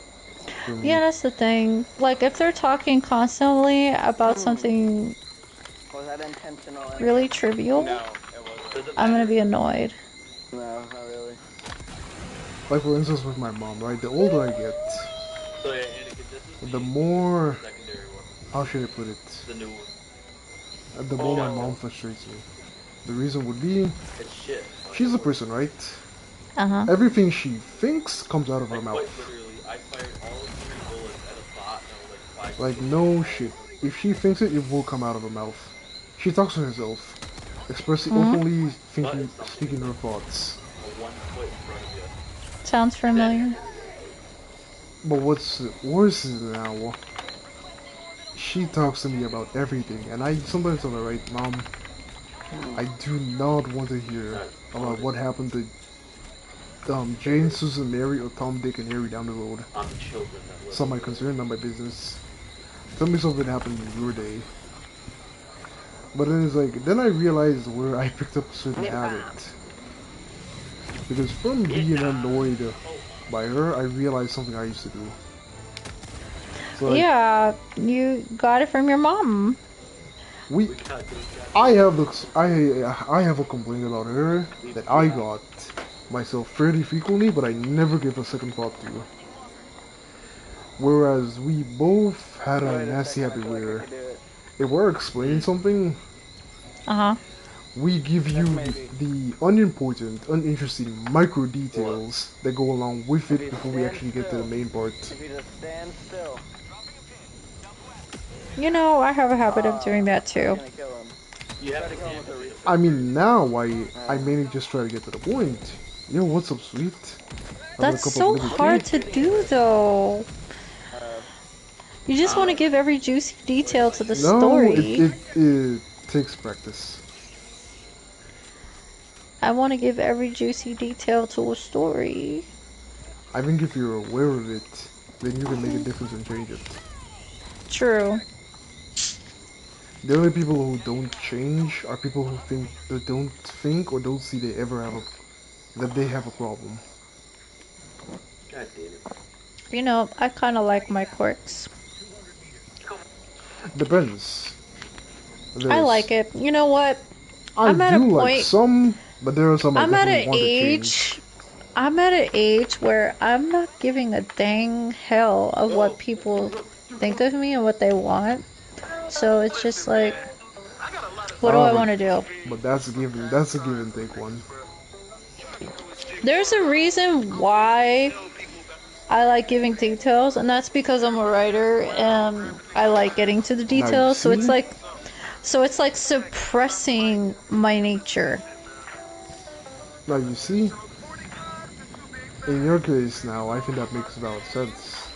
Yeah, that's the thing. Like, if they're talking constantly about something really trivial, I'm gonna be annoyed. No, not really. Like, for instance, with my mom, right? The older I get, the more... How should I put it? The more my mom frustrates me. The reason would be... She's a person, right? Uh-huh. Everything she thinks comes out of her mouth. Like, no shit. If she thinks it, it will come out of her mouth. She talks to herself, expressing openly speaking her thoughts. Sounds familiar. But what's worse is now, she talks to me about everything, and I sometimes tell her, right, Mom, I do not want to hear about what happened to Jane, Susan, Mary, or Tom, Dick, and Harry down the road. It's not my concern, not my business. Tell me something happened in your day. But then it's like, then I realized where I picked up a certain habit. Because from being annoyed by her, I realized something I used to do. So like, yeah, you got it from your mom. I have a complaint about her that I got myself fairly frequently, but I never gave a second thought to. Whereas we both had a nasty habit where if we're explaining something, we give you the unimportant, uninteresting micro details that go along with it before we actually get to the main part. You know, I have a habit of doing that too. I mean, now I mainly just try to get to the point. Yo, what's up, sweet? That's so hard to do, though. You just want to give every juicy detail to the story. No, it takes practice. I want to give every juicy detail to a story. I think if you're aware of it, then you can make a difference and change it. True. The only people who don't change are people who don't think or don't see they ever have that they have a problem. God damn it. You know, I kind of like my quirks. Depends. I like it. You know what? I'm at a point. Like some, but there are some. I'm at an age. I'm at an age where I'm not giving a dang hell of what people think of me and what they want. So it's just like, what do I want to do? But that's a given. That's a give and take one. There's a reason why I like giving details, and that's because I'm a writer and I like getting to the details. So it's like suppressing my nature. Now you see, in your case now, I think that makes valid sense.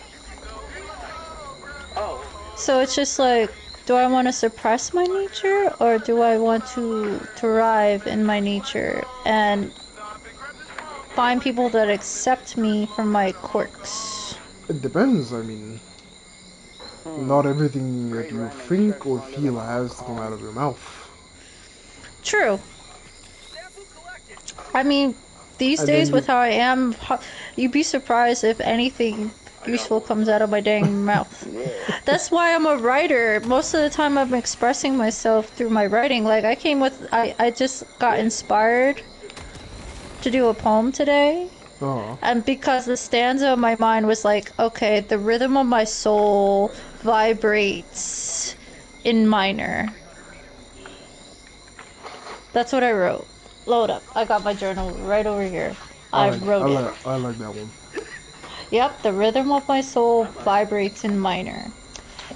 So it's just like, do I want to suppress my nature, or do I want to thrive in my nature and find people that accept me for my quirks? It depends, I mean. Not everything that you think or feel has to come out of your mouth. True. I mean, these And days then with how I am, you'd be surprised if anything useful comes out of my dang mouth. That's why I'm a writer. Most of the time I'm expressing myself through my writing. Like, I just got inspired to do a poem today. Oh. And because the stanza of my mind was like, okay, the rhythm of my soul vibrates in minor. That's what I wrote. Load up. I got my journal right over here. I wrote it. I like that one. Yep, the rhythm of my soul vibrates in minor.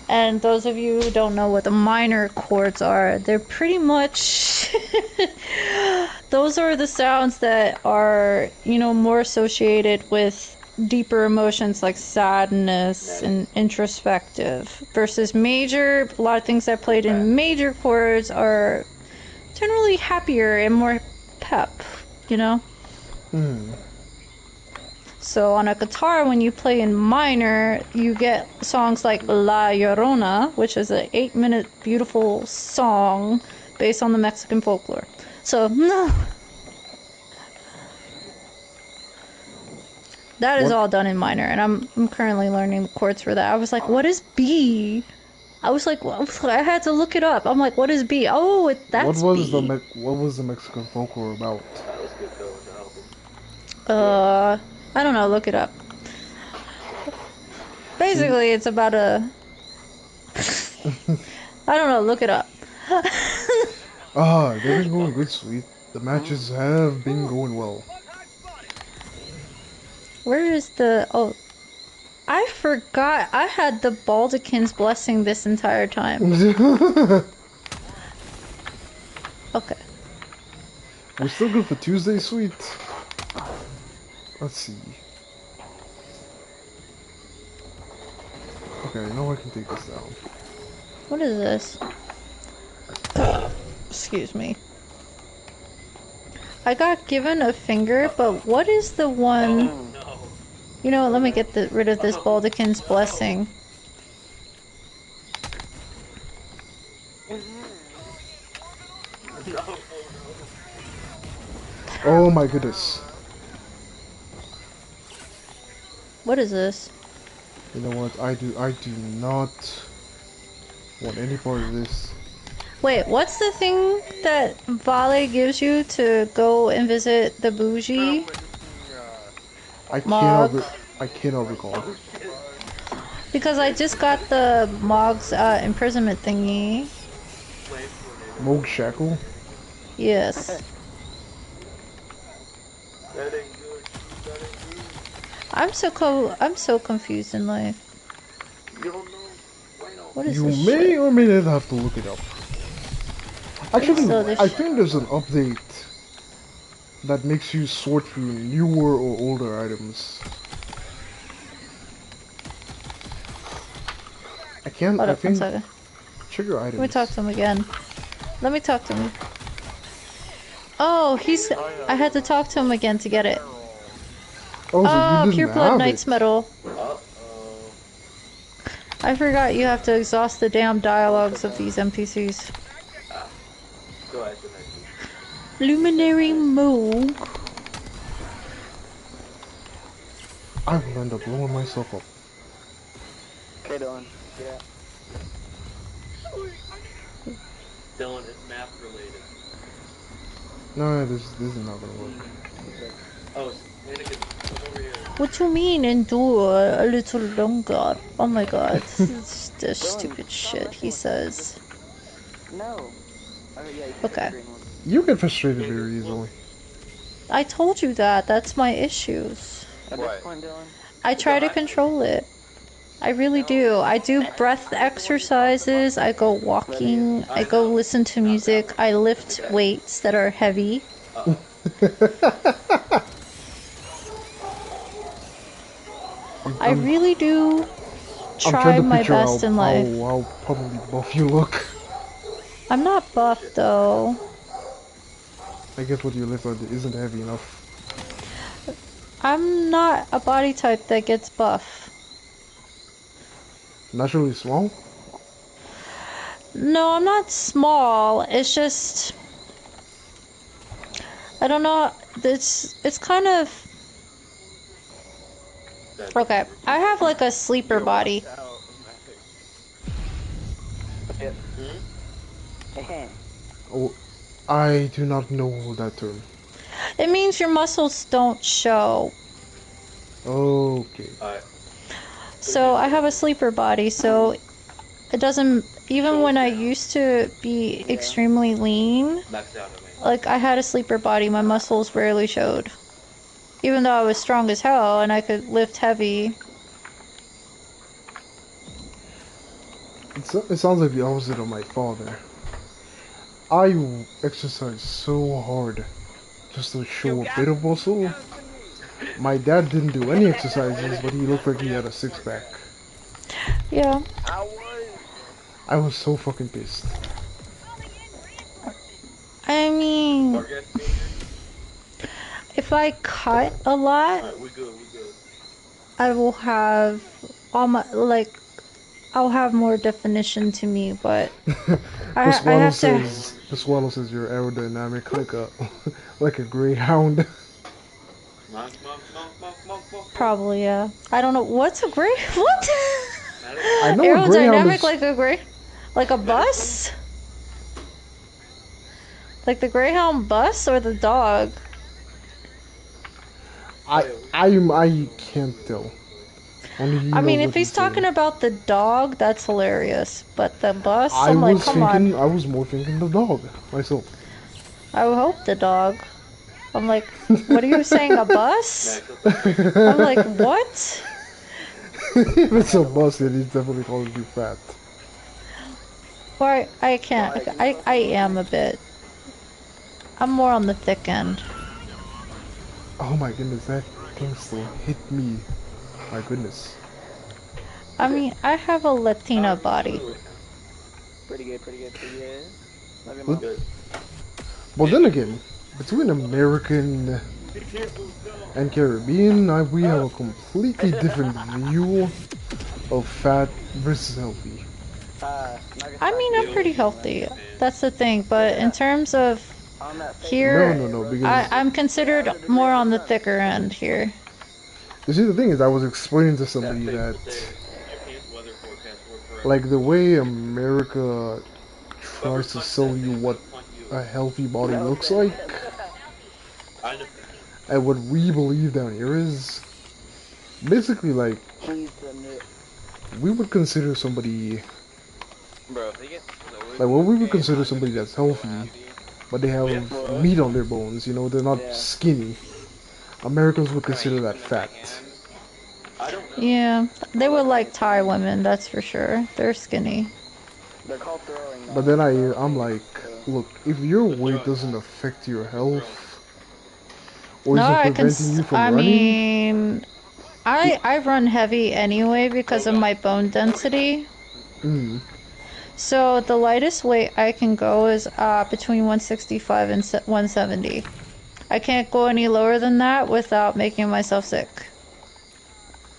And those of you who don't know what the minor chords are, they're pretty much those are the sounds that are, you know, more associated with deeper emotions like sadness and introspective, versus major. A lot of things that played in major chords are generally happier and more pep, you know? So on a guitar, when you play in minor, you get songs like La Llorona, which is an 8-minute beautiful song based on the Mexican folklore. So, no. That is all done in minor, and I'm currently learning the chords for that. I was like, what is B? I was like, I had to look it up. I'm like, what is B? Oh, that's B. What was the Mexican folklore about? I don't know, look it up. Basically, it's about a... I don't know, look it up. They've been going good, sweet. The matches have been going well. Where is the... Oh, I forgot. I had the Baldekin's blessing this entire time. Okay. We're still good for Tuesday, sweet. Let's see. Okay, I know I can take this down. What is this? Excuse me. I got given a finger, but what is the one... Oh, no. You know what, let me get rid of this Baldekin's blessing. Oh my goodness. What is this? You know what? I do not want any part of this. Wait, what's the thing that Vale gives you to go and visit the bougie? I Mog? cannot recall. Because I just got the Mog's imprisonment thingy. Mog Shackle? Yes. I'm so confused in life. What is You this may shit? or may not have to look it up. Actually, So I think there's an update that makes you sort through newer or older items. I can't. Hold I up, 1 think. second. Check your items. Let me talk to him again. Let me talk to him. Oh, he's... I had to talk to him again to get it. Oh, so you Pure didn't Blood have Knight's it. Medal. I forgot you have to exhaust the damn dialogues of these NPCs. Luminary Moog. I will end up blowing myself up. Okay, Dylan. Yeah. Dylan, it's map related. No, this is not gonna work. Oh, Anakin, come over here. What you mean endure a little longer? Oh my god, this is stupid shit he says. No. Yeah, Okay. You get frustrated very easily. I told you that, that's my issues. At this point, Dylan. I try to control it. I really do. I do breath exercises, I go walking, I go listen to music, I lift weights that are heavy. I really do I'm try trying to my picture best in life. how probably buff you look. I'm not buff though. I guess what you lift on isn't heavy enough. I'm not a body type that gets buff. Naturally small? No, I'm not small. It's just I don't know. It's kind of okay. I have like a sleeper body. Oh, I do not know that term. It means your muscles don't show. Okay. So I have a sleeper body, so it doesn't, even when I used to be extremely lean, like I had a sleeper body, my muscles rarely showed. Even though I was strong as hell and I could lift heavy. It sounds like the opposite of my father. I exercise so hard just to show a bit of muscle. My dad didn't do any exercises, but he looked like he had a six-pack. Yeah. I was so fucking pissed. I mean, if I cut a lot, I will have all my, like, I'll have more definition to me, but I have to. Pasquale says you're aerodynamic like a greyhound. Probably, yeah. I don't know. What's a gray? What? I know a greyhound Aerodynamic is... like a gray... Like a bus? Like the Greyhound bus or the dog? I can't tell. I mean, if he's talking about the dog, that's hilarious. But the bus, I'm like, come on. I was more thinking the dog myself. I would hope the dog. I'm like, what are you saying, a bus? I'm like, what? If it's a bus, then he's definitely calling you fat. Why, I can't. I am a bit. I'm more on the thick end. Oh my goodness, that thing still hit me. My goodness. I mean, I have a Latina body. Pretty good. Well, then again, between American and Caribbean, we have a completely different view of fat versus healthy. I mean, I'm pretty healthy. That's the thing. But in terms of here, No, because I'm considered more on the thicker end here. you see, the thing is, I was explaining to somebody that, like, the way America tries to sell you what a healthy body looks like, and what we believe down here is, basically, like, we would consider somebody, like, what we would consider somebody that's healthy, but they have meat on their bones, you know, they're not skinny. Americans would consider that fat. Yeah, they would like Thai women, that's for sure. They're skinny. But then I'm like, look, if your weight doesn't affect your health, or is it preventing you from running? mean, I run heavy anyway because of my bone density. So the lightest weight I can go is between 165 and 170. I can't go any lower than that without making myself sick.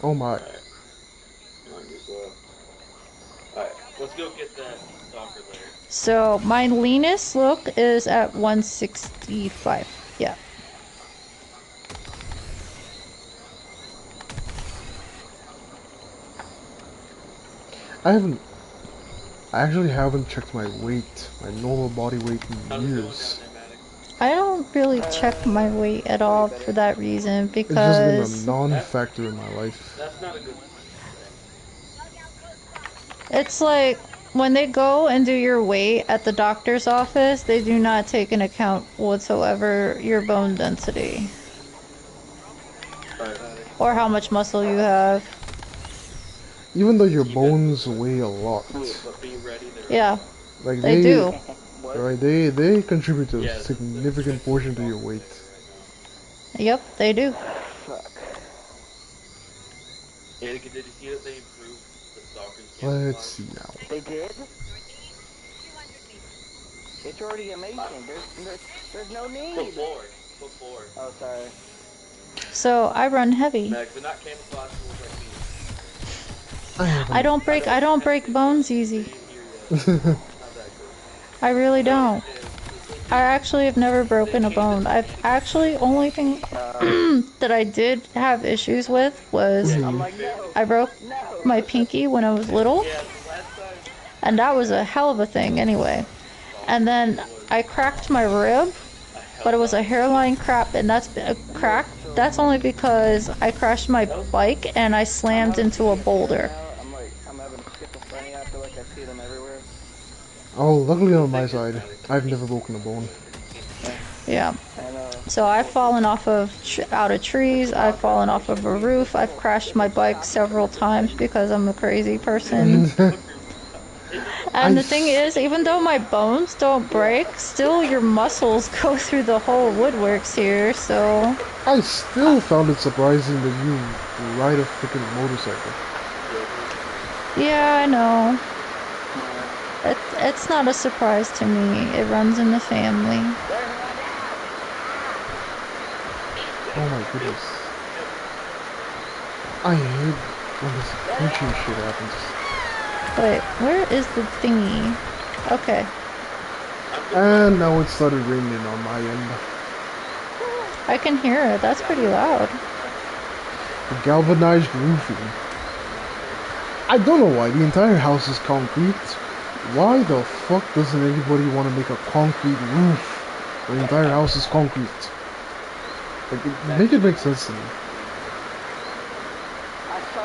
Oh my. Let's go get that stalker later. So my leanest look is at 165. Yeah. I actually haven't checked my weight, my normal body weight in years. I don't really check my weight at all for that reason because It's just been a non-factor in my life. That's not a good thing. it's like when they go and do your weight at the doctor's office, they do not take into account whatsoever your bone density or how much muscle you have. Even though your bones weigh a lot. Yeah, Like they do. Right, they contribute to a significant portion to your weight. Yep, they do. Yeah, did you see that they improved the Let's see now. They did? It's already amazing. There's no need. Before. Oh, sorry. So I run heavy. Max, they're not camouflage tools like me. I don't break bones easy. I really don't. I actually have never broken a bone. I've actually only thing that I did have issues with was I broke my pinky when I was little, and that was a hell of a thing anyway. And then I cracked my rib, but it was a hairline crack, and that's a crack. That's only because I crashed my bike and I slammed into a boulder. I'm having schizophrenia. I feel like I see them everywhere. Oh, luckily on my side, I've never broken a bone. Yeah. So I've fallen off of out of trees. I've fallen off of a roof. I've crashed my bike several times because I'm a crazy person. And the thing is, even though my bones don't break, still your muscles go through the whole woodworks here, so... I still found it surprising that you ride a freaking motorcycle. Yeah, I know. It's not a surprise to me. It runs in the family. Oh my goodness. I hate when this glitching shit happens. Wait, where is the thingy? Okay. And now it started raining on my end. I can hear it. That's pretty loud. Galvanized roofing. I don't know why. The entire house is concrete. Why the fuck doesn't anybody want to make a concrete roof? The entire house is concrete. Like, make it make sense to me.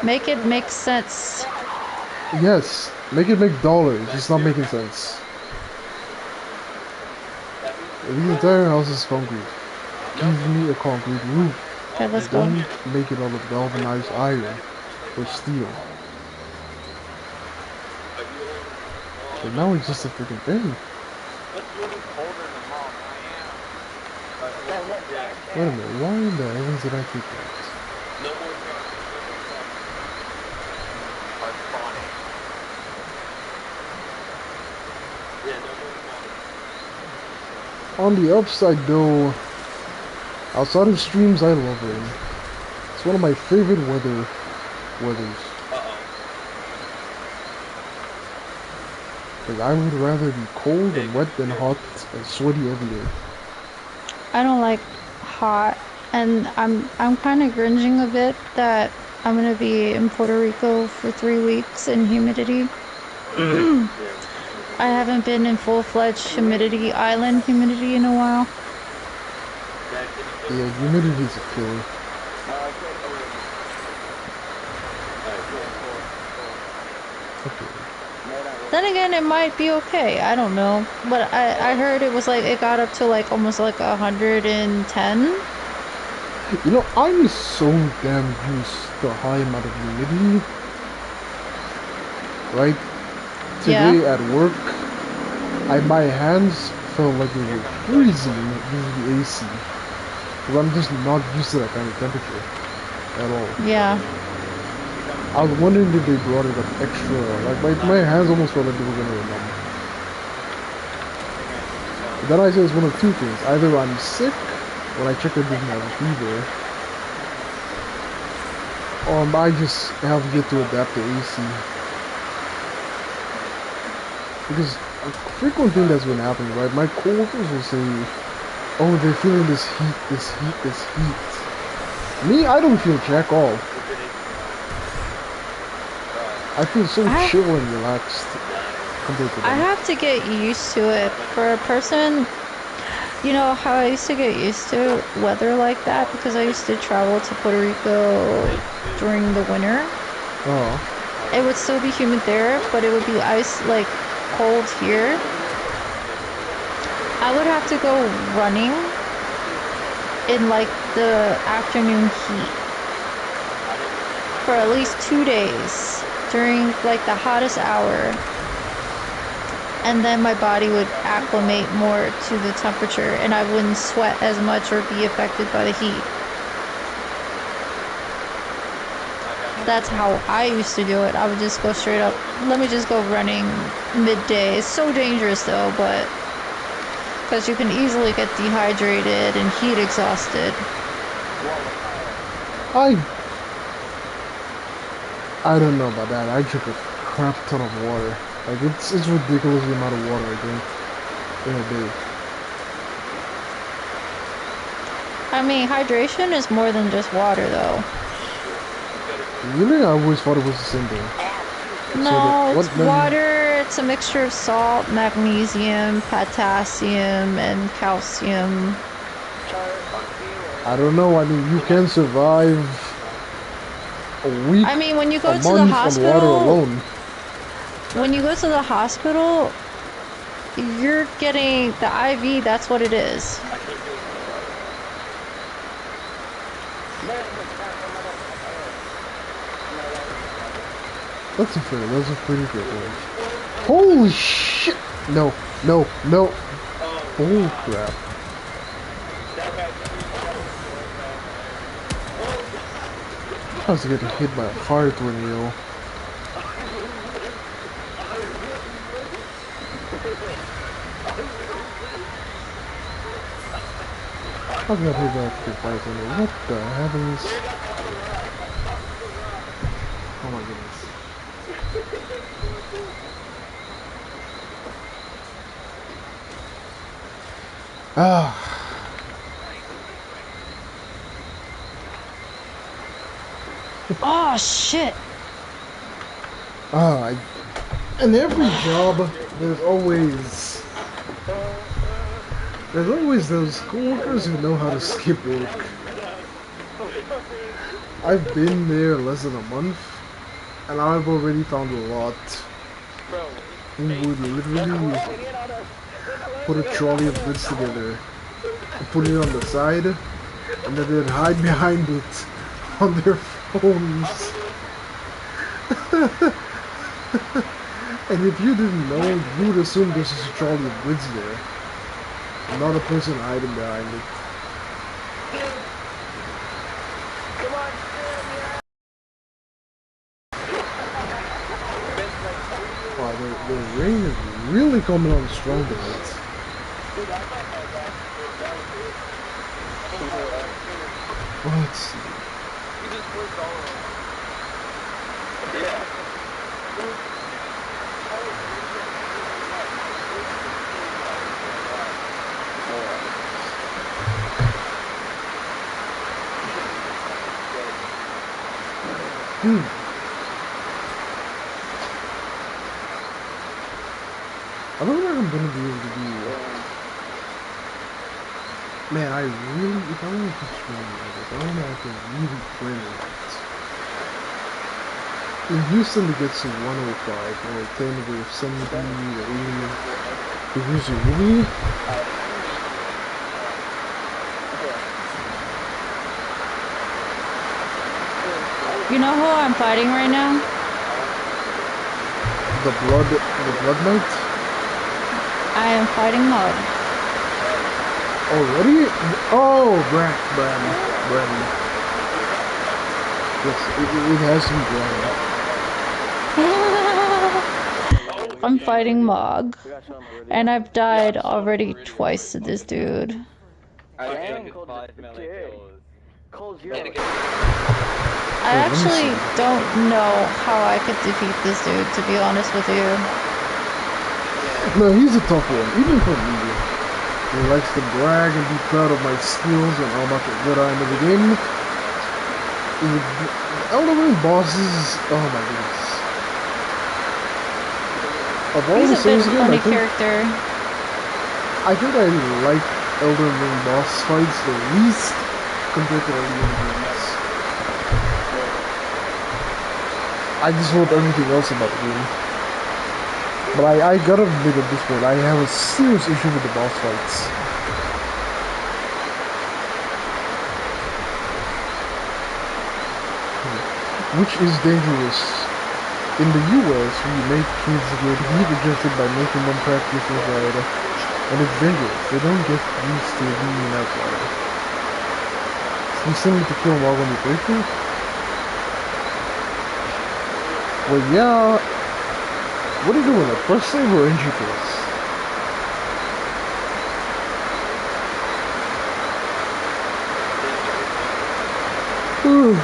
Make it make sense. Yes, make it make dollars. It's not making sense. The entire house is concrete. Give me a concrete roof. Okay, let's go. Don't make it out of galvanized iron or steel. But now it's just a freaking thing. Wait a minute, why in the heavens did I take that? On the upside though, outside of streams I love rain. It's one of my favorite weathers. Because I would rather be cold and wet than hot and sweaty every day. I don't like hot, and I'm kind of cringing a bit that I'm gonna be in Puerto Rico for 3 weeks in humidity. I haven't been in full-fledged humidity, island humidity in a while. Yeah, humidity is a killer. Okay. Then again, it might be okay. I don't know, but I heard it was like it got up to like almost like 110. You know, I'm so damn used to a high amount of humidity. Right? Today at work, my hands felt like they were freezing using the AC. Because I'm just not used to that kind of temperature at all. Yeah. I was wondering if they brought it up extra. Like my hands almost felt like they were gonna go numb. Then I said it's one of two things. Either I'm sick when I check, I didn't have a fever, or I just have yet to adapt to AC. Because a frequent thing that's been happening, right? My coworkers will say, "Oh, they're feeling this heat, this heat, this heat." Me, I don't feel jack all. I feel so chill and relaxed compared to them. I have to get used to it. For a person, you know how I used to get used to weather like that because I used to travel to Puerto Rico during the winter. Oh. It would still be humid there, but it would be like cold here. I would have to go running in like the afternoon heat for at least 2 days during like the hottest hour, and then my body would acclimate more to the temperature and I wouldn't sweat as much or be affected by the heat. That's how I used to do it. I would just go straight up. Let me just go running midday. It's so dangerous though, but because you can easily get dehydrated and heat exhausted. I don't know about that. I drink a crap ton of water. Like it's ridiculous the amount of water I drink in a day. I mean, hydration is more than just water though. Really? I always thought it was the same thing. No, it's water. It's a mixture of salt, magnesium, potassium, and calcium. I don't know. I mean, you can survive a week. I mean, when you go a to the month on water hospital, alone. when you go to the hospital, you're getting the IV. That's what it is. That's fair. That's a pretty good one. Holy shit! No, no, no. Oh crap. I was getting hit by a fire tornado. I got hit by a fire tornado. What the heavens? Oh my goodness. Ah. Oh shit! In every job, there's always those coworkers who know how to skip work. I've been there less than a month, and I've already found a lot who would literally put a trolley of goods together, and put it on the side, and then they'd hide behind it on their phones. And if you didn't know, you would assume this is a trolley of goods there, not a person hiding behind it. Wow, the rain is really coming on strong tonight. Let's see. I don't think I'm gonna be able to do. Man, I really, if I want to stream this, I want to have to really play it. In Houston, it gets to 105, or 10 over 70 or 80 degrees of humidity. You know who I'm fighting right now? The Blood Knight? I am fighting Mud. Already? Oh, Brand. Yes, it has to be Brand. I'm fighting Mog. And I've died already twice to this dude. I actually don't know how I could defeat this dude, to be honest with you. No, he's a tough one, even for me. He likes to brag and be proud of my skills and how much good I am in the game. The Elden Ring bosses, oh my goodness. Of all He's the a bit Souls funny games, character. I think I like Elden Ring boss fights the least compared to Elden Ring games. I just love everything else about the game. But I gotta admit at this point, I have a serious issue with the boss fights. Which is dangerous. In the US, we make kids get heat adjusted by making them practice inside. And it's dangerous. They don't get used to being outside. You still need to kill Mog on the breakthrough? Well, yeah. What are you doing? Like press save or NG press? Oh,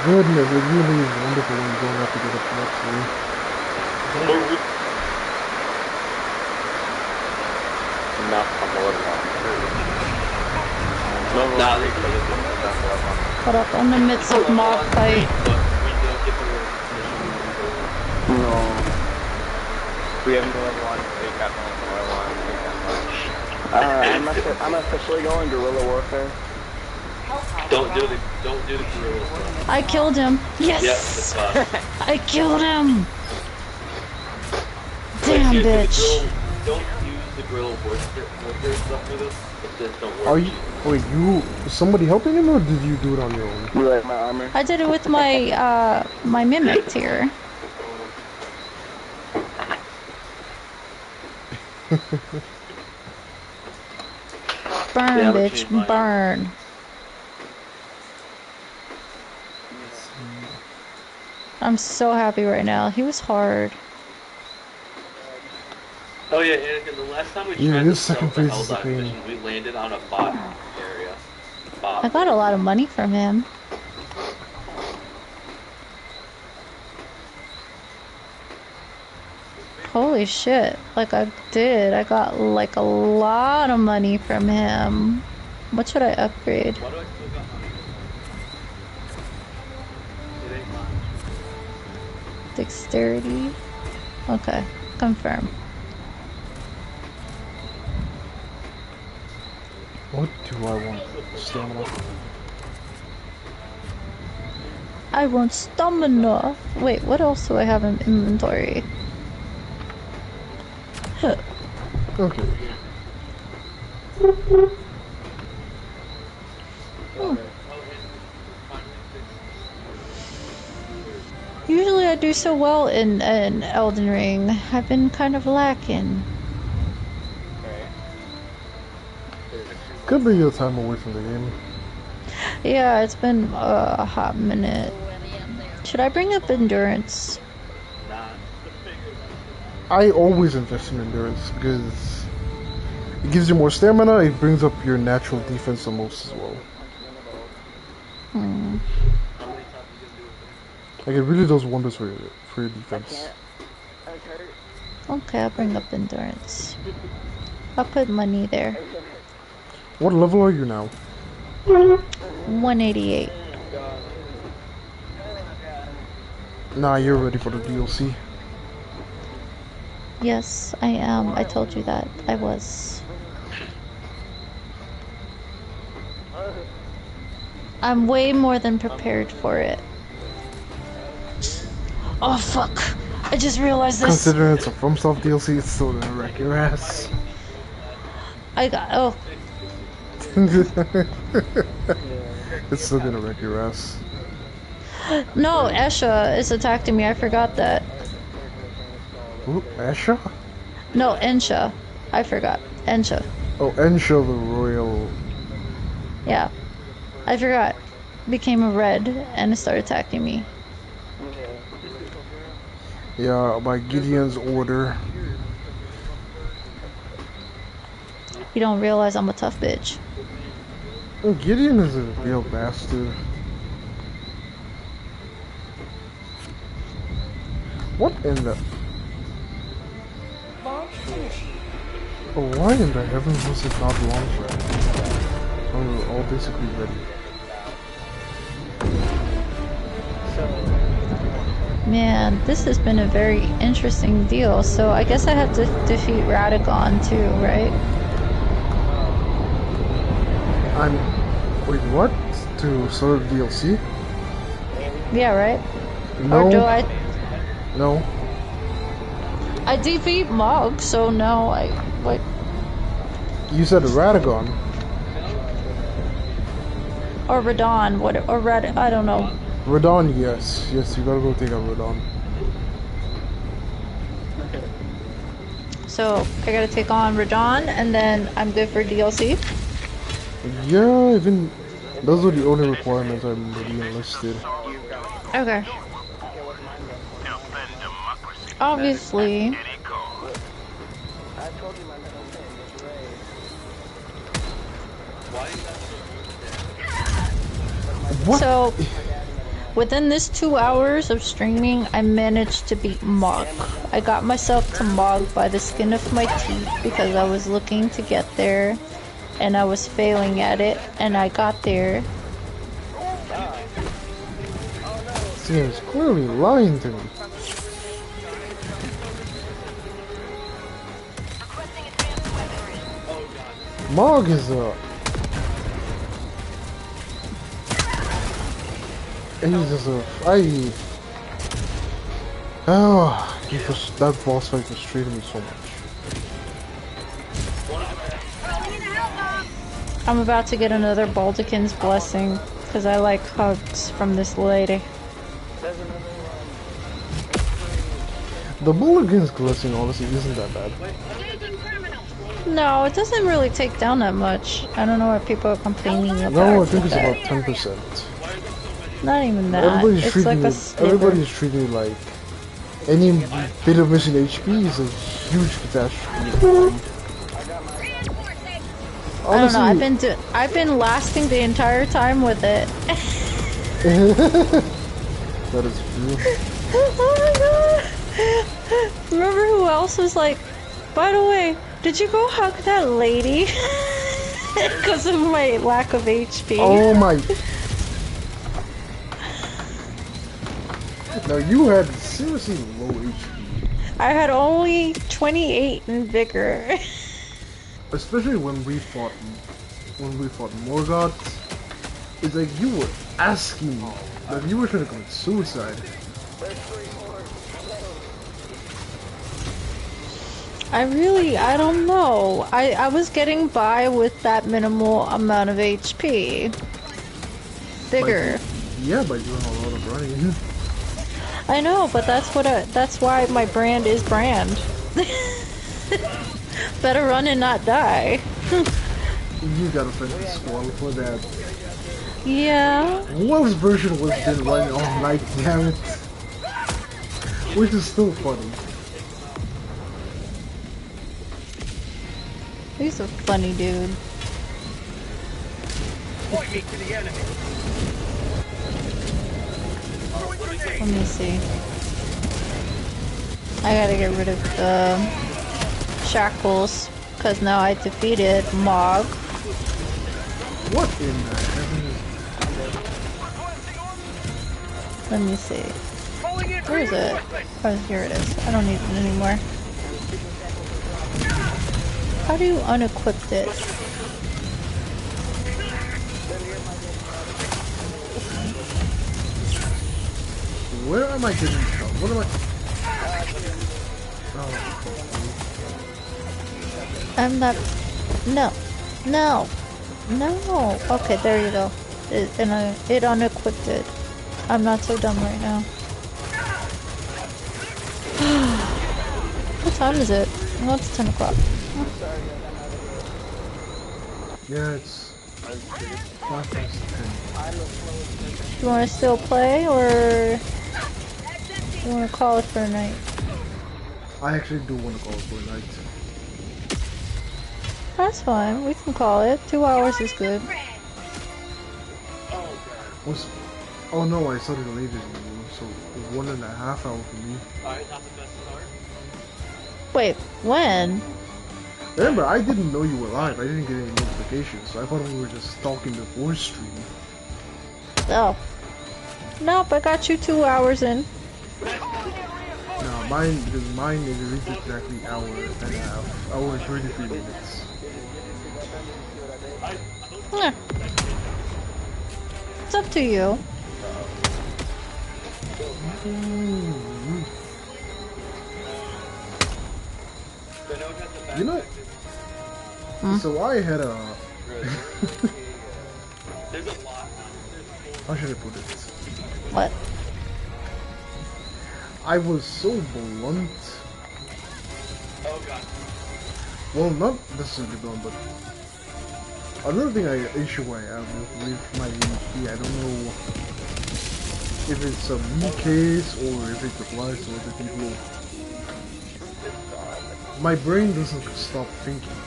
goodness, it really is wonderful when you don't have to get up next to me. No, I'm a little Hold up, I'm in the midst of mob fight. No. We haven't done one. They got one. I'm officially going guerrilla warfare. Don't do the guerrilla stuff. I killed him. Yes! Yep, that's fine. I killed him! Damn, Like, bitch. Don't use the guerrilla warfare stuff with us. It just don't work. Are you? Wait, is somebody helping him, or did you do it on your own? You like my armor? I did it with my, my mimic here. Burn, Yeah, bitch, burn. I'm so happy right now. He was hard. Oh yeah, Anakin, the last time we Yeah, tried his to second stealth the phase is the Helldive pain. mission, we landed on a bot area. Bot. I got a lot of money from him. Holy shit. Like I did. I got like a lot of money from him. What should I upgrade? Why do I still got money? It ain't mine. Dexterity. Okay. Confirm. What do I want? Stamina. I want stamina. Wait, what else do I have in inventory? Huh. Okay. Usually I do so well in Elden Ring. I've been kind of lacking. Could be your time away from the game. Yeah, it's been a hot minute. Should I bring up endurance? I always invest in endurance because it gives you more stamina. It brings up your natural defense the most as well. Like it really does wonders for your defense. Okay, I'll bring up endurance. I'll put money there. What level are you now? 188. Nah, you're ready for the DLC. Yes, I am. I told you that. I was. I'm way more than prepared for it. Oh fuck! I just realized this. Considering it's a FromSoft DLC, it's still gonna wreck your ass. I got. Oh. It's still gonna wreck your ass. No, Esha is attacking me. I forgot that. Ooh, Asha? No, Ensha. I forgot. Ensha. Oh, Ensha the Royal. Yeah. I forgot. Became a red and it started attacking me. Yeah, by Gideon's order. You don't realize I'm a tough bitch. Gideon is a real bastard. What in the... Oh, why in the heavens was it not launched yet? Oh, we were all basically ready. Man, this has been a very interesting deal. So I guess I have to defeat Radagon too, right? Wait, what? To start DLC? Yeah, right? No. Or do I... No. I defeat Mog, so now I... Wait. You said Radagon. Or Radon, what... Or Rad... I don't know. Radon, yes. Yes, you gotta go take out Radon. So, I gotta take on Radon, and then I'm good for DLC? Yeah, even... Those are the only requirements I remember being listed. Okay. Obviously. I told you my middle name was Ray. What? So, within this 2 hours of streaming, I managed to beat Mog. I got myself to Mog by the skin of my teeth because I was looking to get there and I was failing at it, and I got there. This game is clearly lying to me. Mog is he's just that boss fight frustrated me so much. I'm about to get another Baldican's Blessing because I like hugs from this lady. The Mulligan's Blessing honestly isn't that bad. No, it doesn't really take down that much. I don't know what people are complaining about. No, I think it's about 10%. Not even that. Everybody's It's treating like a it. sliver. Everybody's treating it like any bit of missing HP is a huge catastrophe. I don't know. I've been lasting the entire time with it. That is true. Oh my god! Remember who else was like, by the way, did you go hug that lady? Because of my lack of HP. Oh my! Now you had seriously low HP. I had only 28 in vigor. Especially when we fought Morgoth. It's like you were asking, like you were trying to commit suicide. I don't know. I was getting by with that minimal amount of HP. Vigor. Yeah, by doing a lot of running. I know, but that's why my brand is brand. Better run and not die. You gotta thank the squall for that. Yeah. Wolf's version was been running all night, damn it. Which is still funny. He's a funny dude. Point me to the enemy. Let me see. I gotta get rid of the shackles, because now I defeated Mog. What in the heaven? Let me see. Where is it? Oh, here it is. I don't need it anymore. How do you unequip it? Where am I getting shot? What am I? Oh. I'm not. No. No. No. Okay, there you go. It unequipped it. I'm not so dumb right now. What time is it? Oh, it's 10 o'clock. Yeah, it's 10:05. You want to still play, or you want to call it for a night? I actually do want to call it for a night. That's fine. We can call it. 2 hours is good. Oh no, I started later than you, so 1.5 hours for me. Alright, not the best start. Wait, when? Remember, I didn't know you were live. I didn't get any notifications, so I thought we were just talking before stream. Oh. Nope, I got you 2 hours in. No, mine is exactly hour and a half. Hour and 33 minutes. Yeah. It's up to you. You know, so I had a... How should I put it? What? I was so blunt. Oh god. Well, not necessarily blunt, but Another issue I have with my HP, I don't know if it's a me case or if it applies to other people. My brain doesn't stop thinking.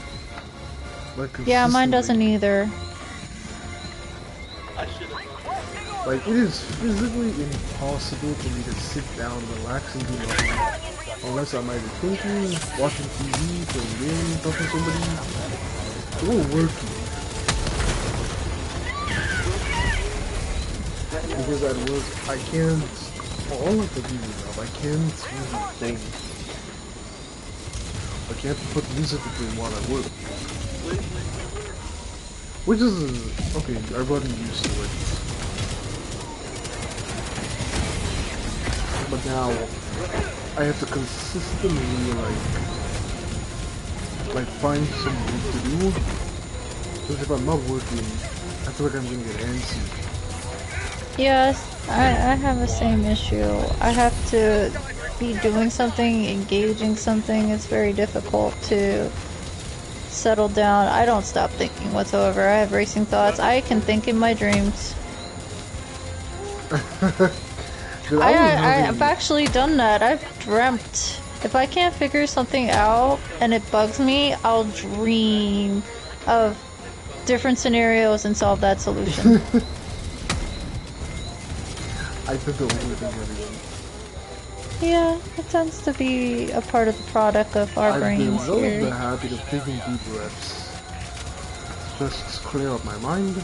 Like, Yeah, mine doesn't consistently. either. Like, it is physically impossible for me to sit down, relax, and do nothing. Unless I'm either thinking, watching TV, playing games, talking to somebody, or working. Because at work, I can't, for all of the TV job, I can't really think. I can't put music between while I work. Which is, okay, I've gotten used to it. But now, I have to consistently, like find some work to do. Because if I'm not working, I feel like I'm gonna get antsy. Yes, I have the same issue. I have to be doing something, engaging something. It's very difficult to settle down. I don't stop thinking whatsoever. I have racing thoughts. I can think in my dreams. I've actually done that. I've dreamt. If I can't figure something out and it bugs me, I'll dream of different scenarios and solve that solution. I think the only thing everyone. Yeah, it tends to be a part of the product of our brains I've here. been the habit of taking deep breaths. Just clear up my mind.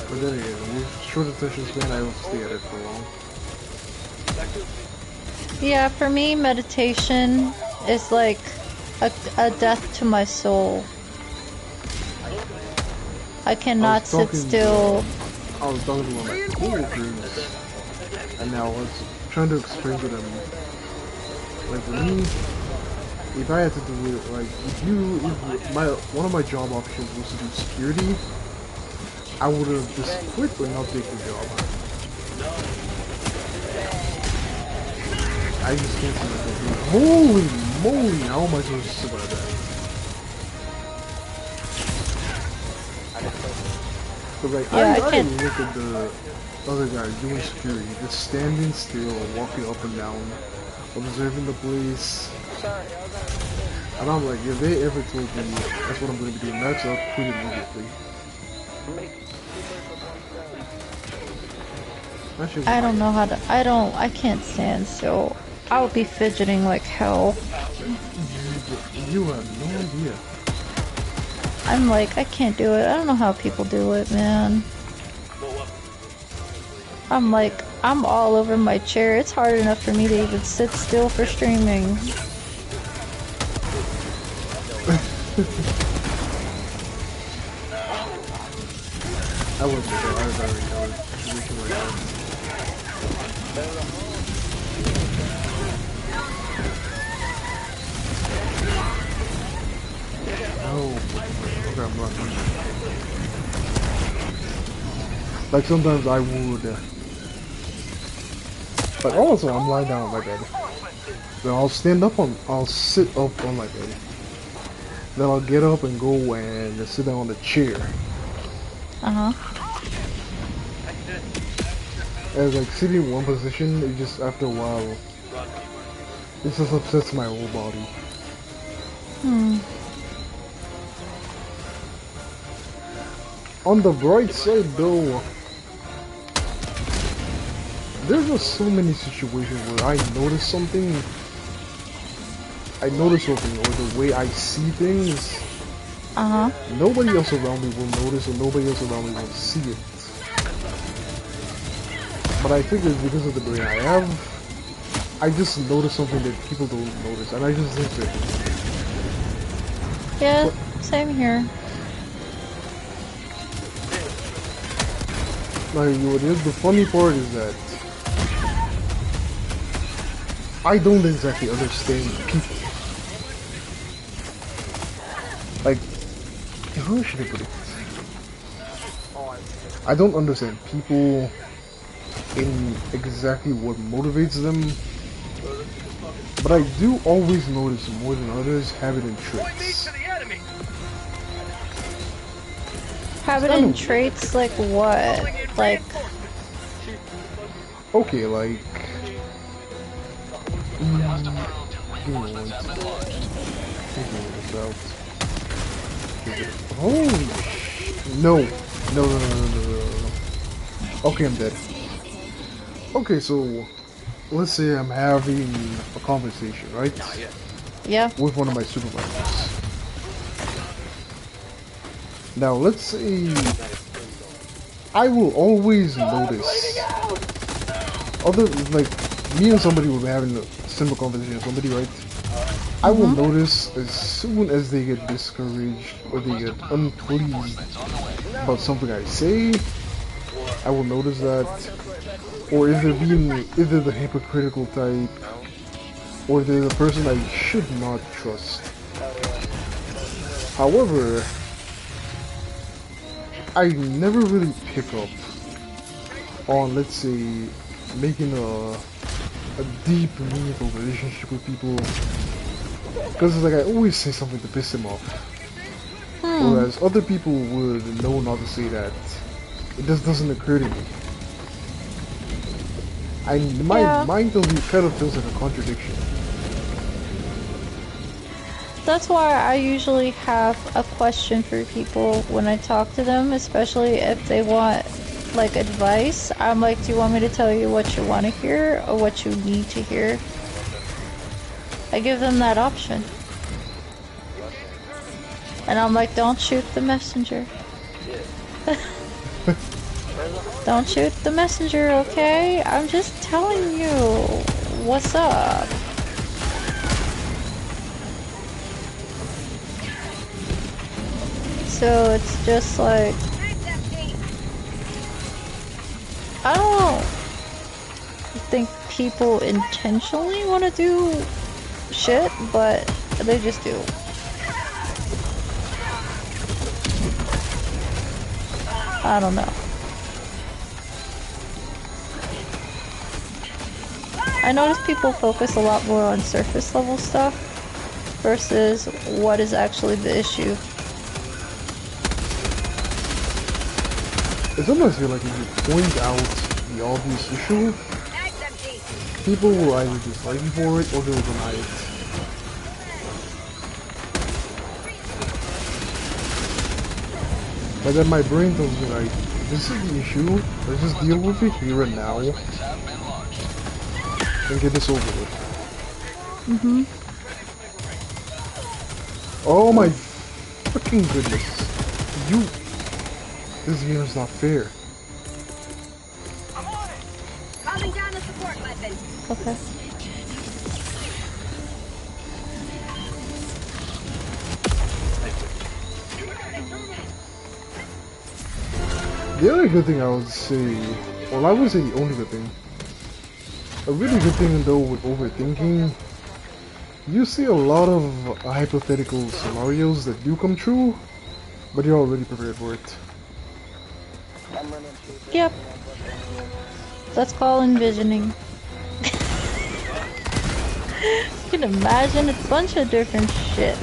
But then again, with short attention span, I don't stay at it for long. Yeah, for me, meditation is like a death to my soul. I cannot sit still. I was talking to one of my coworkers, and now I was trying to explain to them, like, for me, if I had to do it, like, one of my job options was to do security, I would have just quit but not take the job. I just can't see myself doing it. Holy moly, how am I supposed to survive that? But like, Yeah, I I can't. look at the other guy doing security, just standing still, walking up and down, observing the place. And I'm like, if they ever told me that's what I'm going to be doing next, I'll quit immediately. I don't know how to. I can't stand still. I would be fidgeting like hell. You have no idea. I'm like, I can't do it. I don't know how people do it, man. I'm like, I'm all over my chair. It's hard enough for me to even sit still for streaming. I wouldn't say that. I've already know a situation like that. Okay, I'm running. Like sometimes I would, but also I'm lying down on my bed. Then I'll sit up on my bed. Then I'll get up and go and sit down on the chair. And like sitting in one position, it just after a while, it just upsets my whole body. On the bright side though, there's just so many situations where I notice something, or the way I see things, nobody else around me will notice, or nobody else around me will see it. But I think it's because of the brain I have, I just notice something that people don't notice, and I just think that. Yeah, same here. Like, the funny part is that I don't exactly understand people. Like, how should I put it? I don't understand people in exactly what motivates them, but I do always notice more than others have it in tricks. Have it in traits like what? Like, okay, like. Give me one. Figure this out. Holy no. No. Okay, I'm dead. Okay, so let's say I'm having a conversation, right? yeah. With one of my supervisors. Now, let's say I will always notice other, like, me and somebody will be having a simple conversation with somebody, right? I will notice as soon as they get discouraged or they get unpleased about something I say, I will notice that. Or if they're being either the hypocritical type or they're the person I should not trust. However, I never really pick up on, let's say, making a deep, meaningful relationship with people, because it's like I always say something to piss them off, whereas other people would know not to say that. It just doesn't occur to me. My mind tells me it kind of feels like a contradiction. That's why I usually have a question for people when I talk to them, especially if they want like advice. I'm like, do you want me to tell you what you want to hear or what you need to hear? I give them that option. And I'm like, don't shoot the messenger. Don't shoot the messenger, okay? I'm just telling you what's up. So it's just like, I don't think people intentionally want to do shit, but they just do. I don't know. I notice people focus a lot more on surface level stuff versus what is actually the issue. It's almost feel like if you point out the obvious issue, people will either dislike you for it or they'll deny it. But then my brain tells me like, this is the issue, let's just deal with it here and now. And get this over with. Oh my fucking goodness. This game is not fair. Calling down the support weapon. Okay. The other good thing I would say, well, I wouldn't say the only good thing. A really good thing though with overthinking, you see a lot of hypothetical scenarios that do come true, but you're already prepared for it. Yep. That's called envisioning. You can imagine a bunch of different shit.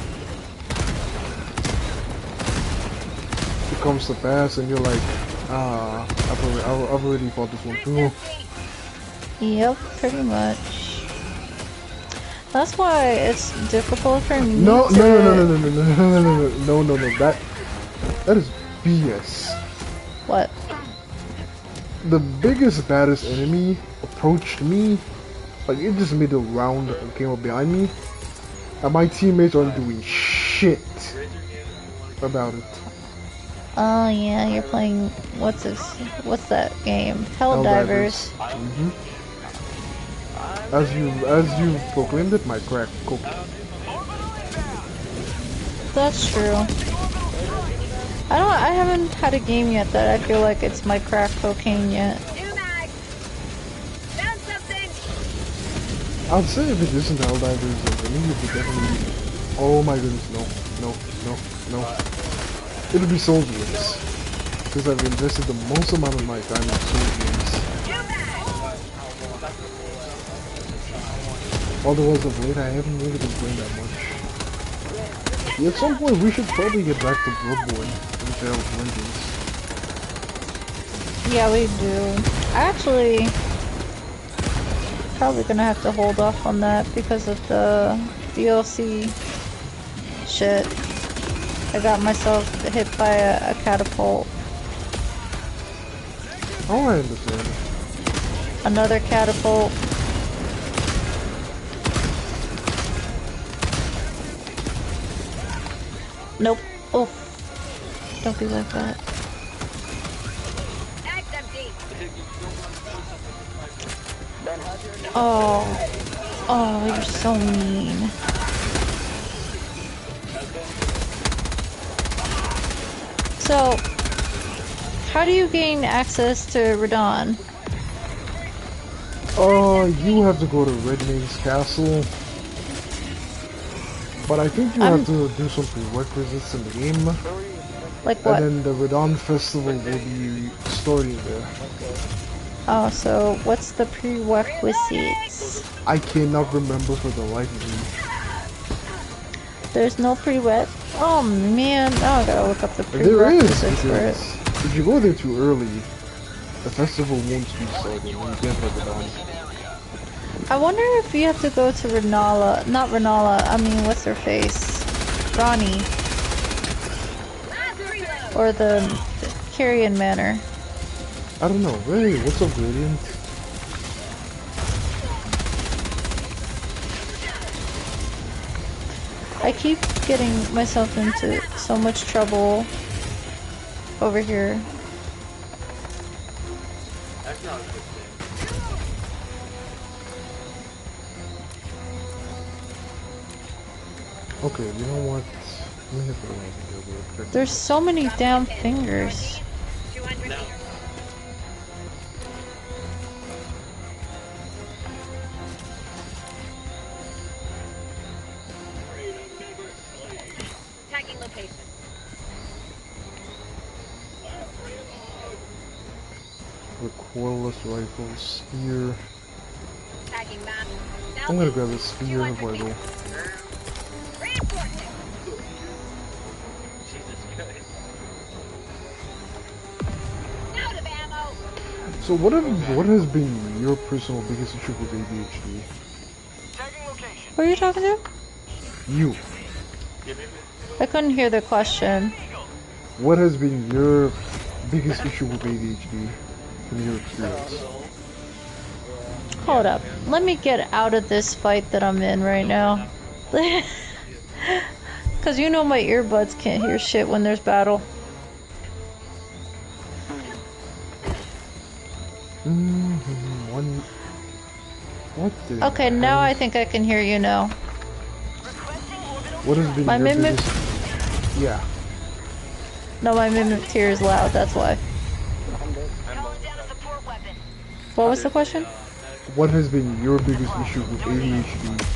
It comes to pass and you're like, I've already fought this one through. Yep, pretty much. That's why it's difficult for me No, to... no, that is BS. What? The biggest, baddest enemy approached me, like it just made a round and came up behind me, and my teammates aren't doing shit about it. Oh yeah, you're playing, what's that game? Helldivers. As you proclaimed it, my crack cocaine. That's true. I haven't had a game yet that I feel like it's my crack cocaine yet. I'd say if it isn't Helldivers, then it would definitely. Oh my goodness, no. It'll be Souls games, because I've invested the most amount of my time in Souls games. Although as of late, I haven't really been playing that much. Yeah, at some point, we should probably get back to Bloodborne and share with Wendy's. Yeah, we do. Actually, probably gonna have to hold off on that because of the DLC shit. I got myself hit by a catapult. Oh, I understand. Another catapult. Nope. Oh. Don't be like that. Oh. Oh, you're so mean. So, how do you gain access to Radon? You have to go to Red Maid's Castle. But I think you have to do some prerequisites in the game. Like what? And then the Radon Festival will be starting there. Oh, so what's the prerequisites? I cannot remember for the life of me. There's no pre-wet. Oh man, now I gotta look up the There is, prerequisites for it. if you go there too early, the festival won't be started when you get Radon. I wonder if you have to go to Renala, not Renala, I mean, what's her face? Ronnie. Or the Carrion Manor. I don't know. Hey, what's up, Gradient? I keep getting myself into so much trouble over here. That's not a good thing. Okay, you know what? Let me hit the one here real quick. There's so many damn fingers. No. Tagging location. Recoilless rifle, spear. Tagging map. I'm gonna grab the spear before I go. Reinforcing. Jesus Christ. Out of ammo. So what has been your personal biggest issue with ADHD? Who are you talking to? You. I couldn't hear the question. What has been your biggest issue with ADHD in your experience? Hold up. Let me get out of this fight that I'm in right now. Cause you know my earbuds can't hear shit when there's battle. Okay, now I think I can hear you now. What has been my your mimic? biggest... Yeah. No, my mimic tier is loud, that's why. What was the question? What has been your biggest issue with ADHD?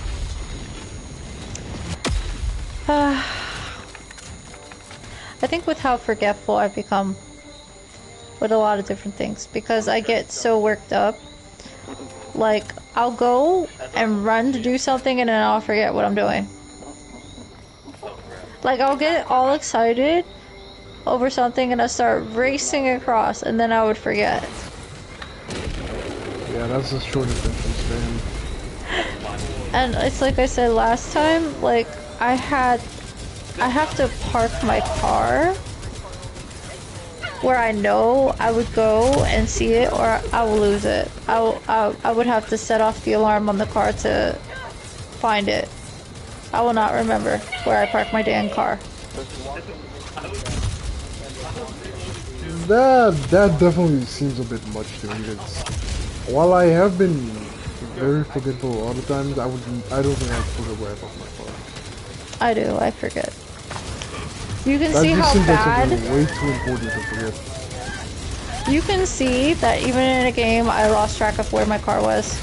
I think with how forgetful I've become with a lot of different things, because I get so worked up. Like, I'll go and run to do something and then I'll forget what I'm doing. Like, I'll get all excited over something and I'll start racing across and then I would forget. Yeah, that's the short attention span. And it's like I said last time, like, I have to park my car where I know I would go and see it, or I will lose it. I would have to set off the alarm on the car to find it. I will not remember where I parked my damn car. That definitely seems a bit much to me. Because while I have been very forgetful a lot of times, I don't think I forget where I parked my car. I do. I forget. You can That see just how seems bad. like something way too important to forget. You can see that even in a game, I lost track of where my car was.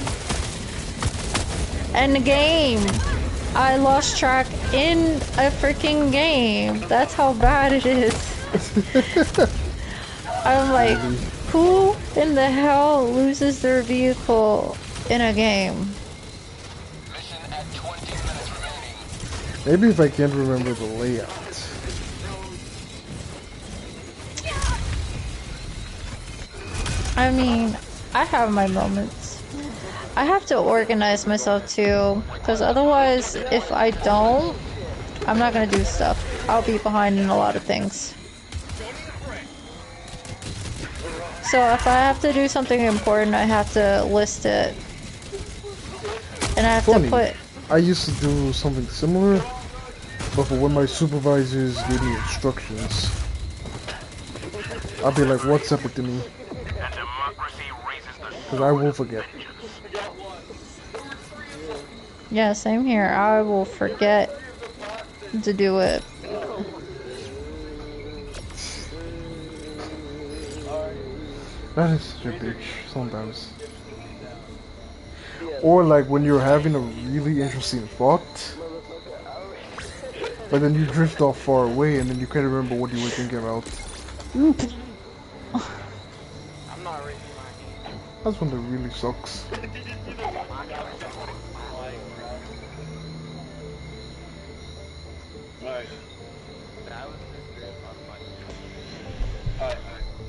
In the game, I lost track in a freaking game. That's how bad it is. I'm like, who in the hell loses their vehicle in a game? Maybe if I can't remember the layout. I mean, I have my moments. I have to organize myself too, because otherwise, if I don't, I'm not gonna do stuff. I'll be behind in a lot of things. So if I have to do something important, I have to list it. And I have Funny, to put... I used to do something similar, but for when my supervisors gave me instructions, I'd be like, WhatsApp it to me. Because I will forget. Yeah, same here. I will forget to do it. That is such a bitch, sometimes. Or like when you're having a really interesting thought, but then you drift off far away and then you can't remember what you were thinking about. That's when that really sucks.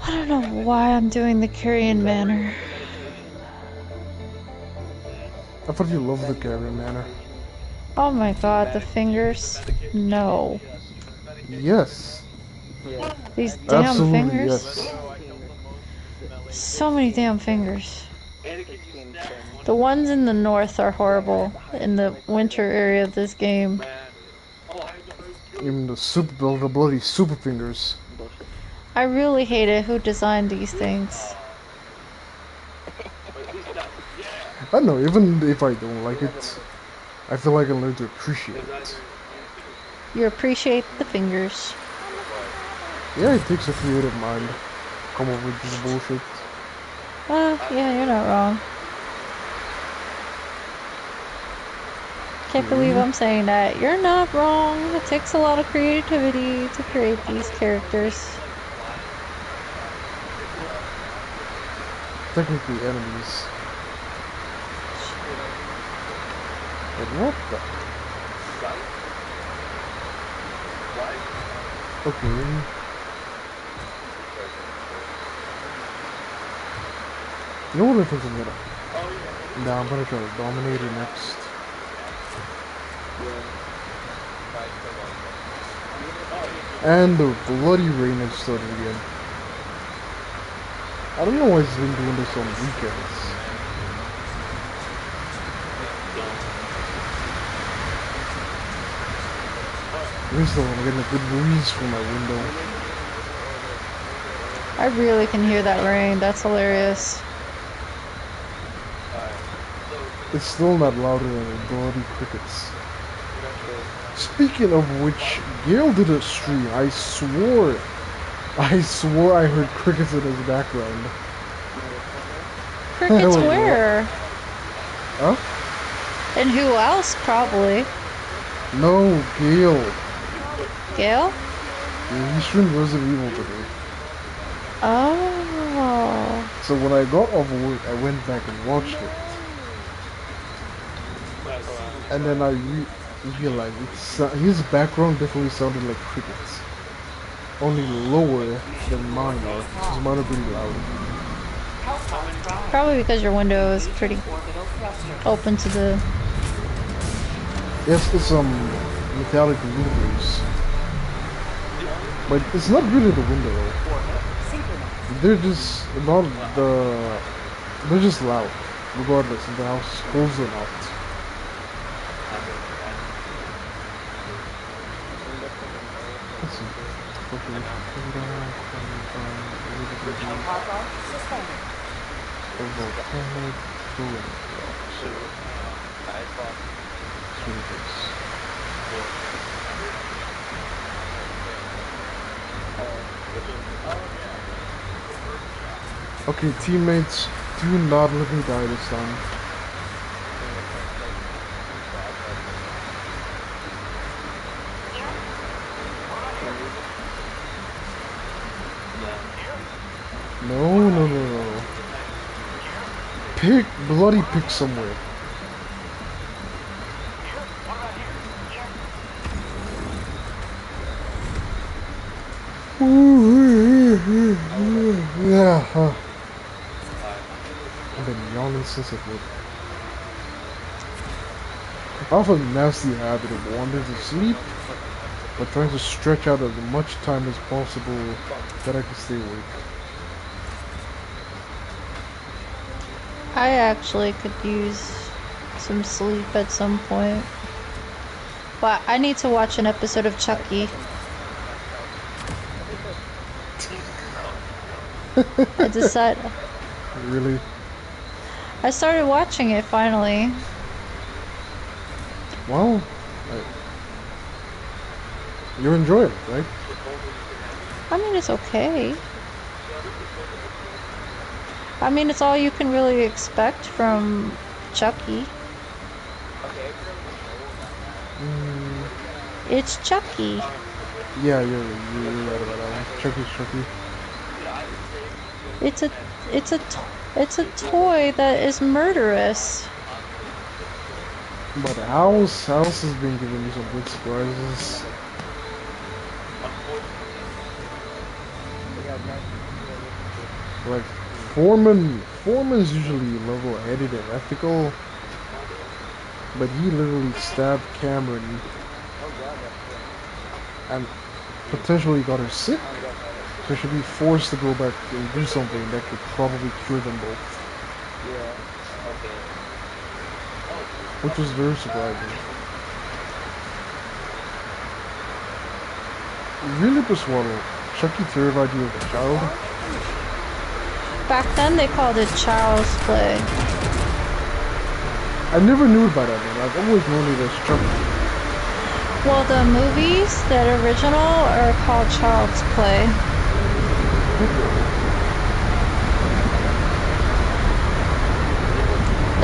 I don't know why I'm doing the Carrion Manor. I thought you loved the Carrion Manor. Oh my god, the fingers. No. Yes. These damn Absolutely, fingers. yes. So many damn fingers. The ones in the north are horrible in the winter area of this game. Even the bloody super fingers. I really hate it. Who designed these things? I don't know, even if I don't like it, I feel like I learned to appreciate it. You appreciate the fingers. Yeah, it takes a creative mind to come up with this bullshit. Yeah, you're not wrong. Can't believe I'm saying that. You're not wrong. It takes a lot of creativity to create these characters. Technically enemies. But what the? Okay. You know what I think I'm gonna... Nah, I'm gonna try to dominate her next. And the bloody rain has started again. I don't know why he's been doing this on weekends. At least I'm getting a good breeze from my window. I really can hear that rain. That's hilarious. It's still not louder than the bloody crickets. Speaking of which, Gale did a stream. I swore I heard crickets in his background. Crickets where? Huh? And who else, probably? No, Gale. Gale? Yeah, he streamed Resident Evil today. Oh. So when I got off work, I went back and watched it. And then I realized his background definitely sounded like crickets. Only lower than mine are, because mine are pretty loud. Probably because your window is pretty open to the... Yes, it's metallic louvers. But it's not really the window though. They're just they're just loud, regardless if the house is closed or not. Let's see. Okay, teammates, do not let me die this time. No. Bloody pick somewhere. Yeah. I've been yawning since it would. I have a nasty habit of wanting to sleep, but trying to stretch out as much time as possible that I can stay awake. I actually could use some sleep at some point. But I need to watch an episode of Chucky. I decided. Really? I started watching it finally. Well, you enjoy it, right? I mean, it's okay. I mean, it's all you can really expect from Chucky. It's Chucky. Yeah, you're right about that one. Chucky's Chucky. It's a toy that is murderous. But House has been giving me some good surprises. Like Foreman's usually level-headed and ethical, but he literally stabbed Cameron and potentially got her sick, so she'll be forced to go back and do something that could probably cure them both. Which was very surprising. Really, Pasquale, Chucky terrified you as a child? Back then they called it child's play. I never knew about that, man. I've always known it as Chucky. Well, the movies that original are called child's play.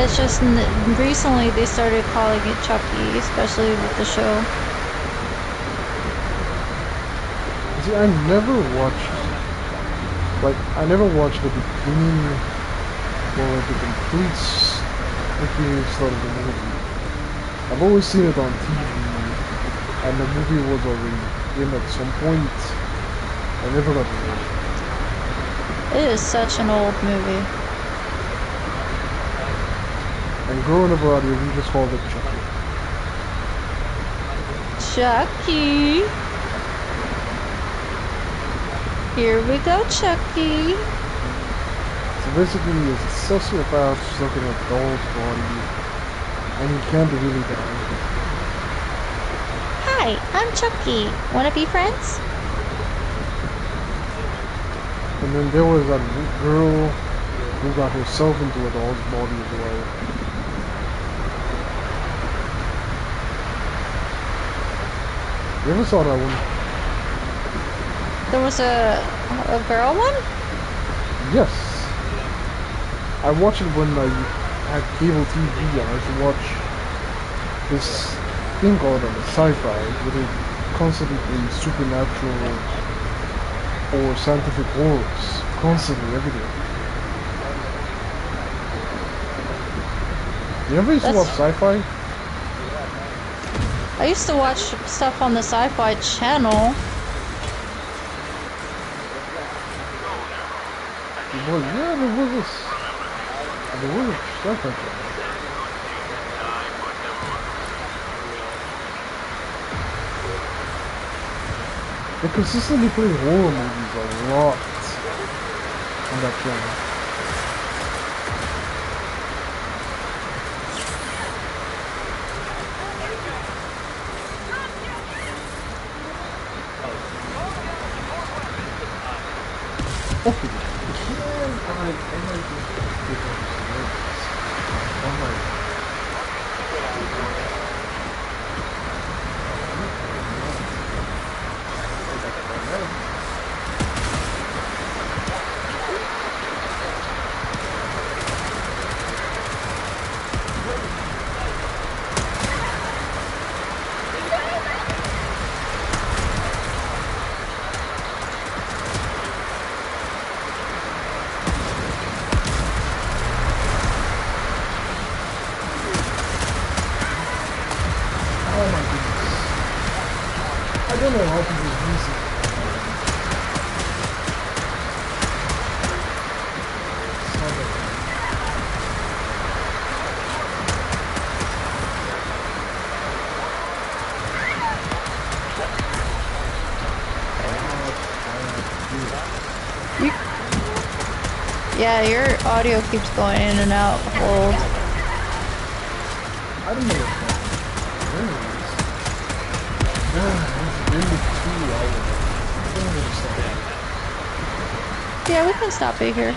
It's just recently they started calling it Chucky, especially with the show. See, I never watched the beginning or like the complete beginning start of the movie. I've always seen it on TV, and the movie was already in at some point. I never got to watch it. It is such an old movie. And growing up around here, we just called it Chucky. Chucky! Here we go, Chucky! So basically, he's a sociopath stuck in a doll's body, and he can't really die. Hi, I'm Chucky. Wanna be friends? And then there was that girl who got herself into a doll's body as well. You ever saw that one? There was a girl one? Yes. I watched it when I had cable TV and I used to watch this thing called sci-fi where they constantly play supernatural or scientific horrors. Constantly, every day. You ever used to watch sci-fi? I used to watch stuff on the Sci-Fi Channel. Well, yeah, there was a sci-fi channel. They consistently play horror movies a lot on that channel. You... Yeah, your audio keeps going in and out. Hold. I don't know what that is. It's really 2 hours. I don't understand. Yeah, we can stop it here.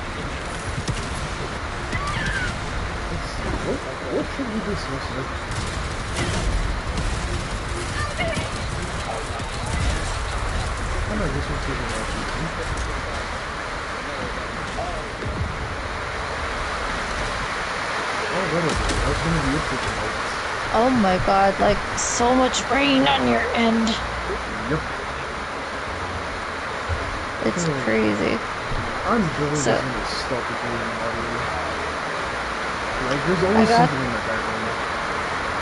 What should we discuss next? I know this one's taking actually. Oh, whatever. That's gonna be it for tonight. Oh my god, like so much rain on your end. Yep. It's crazy. I'm really So- just gonna stop it doing audio. Like, there's always got- something in the background.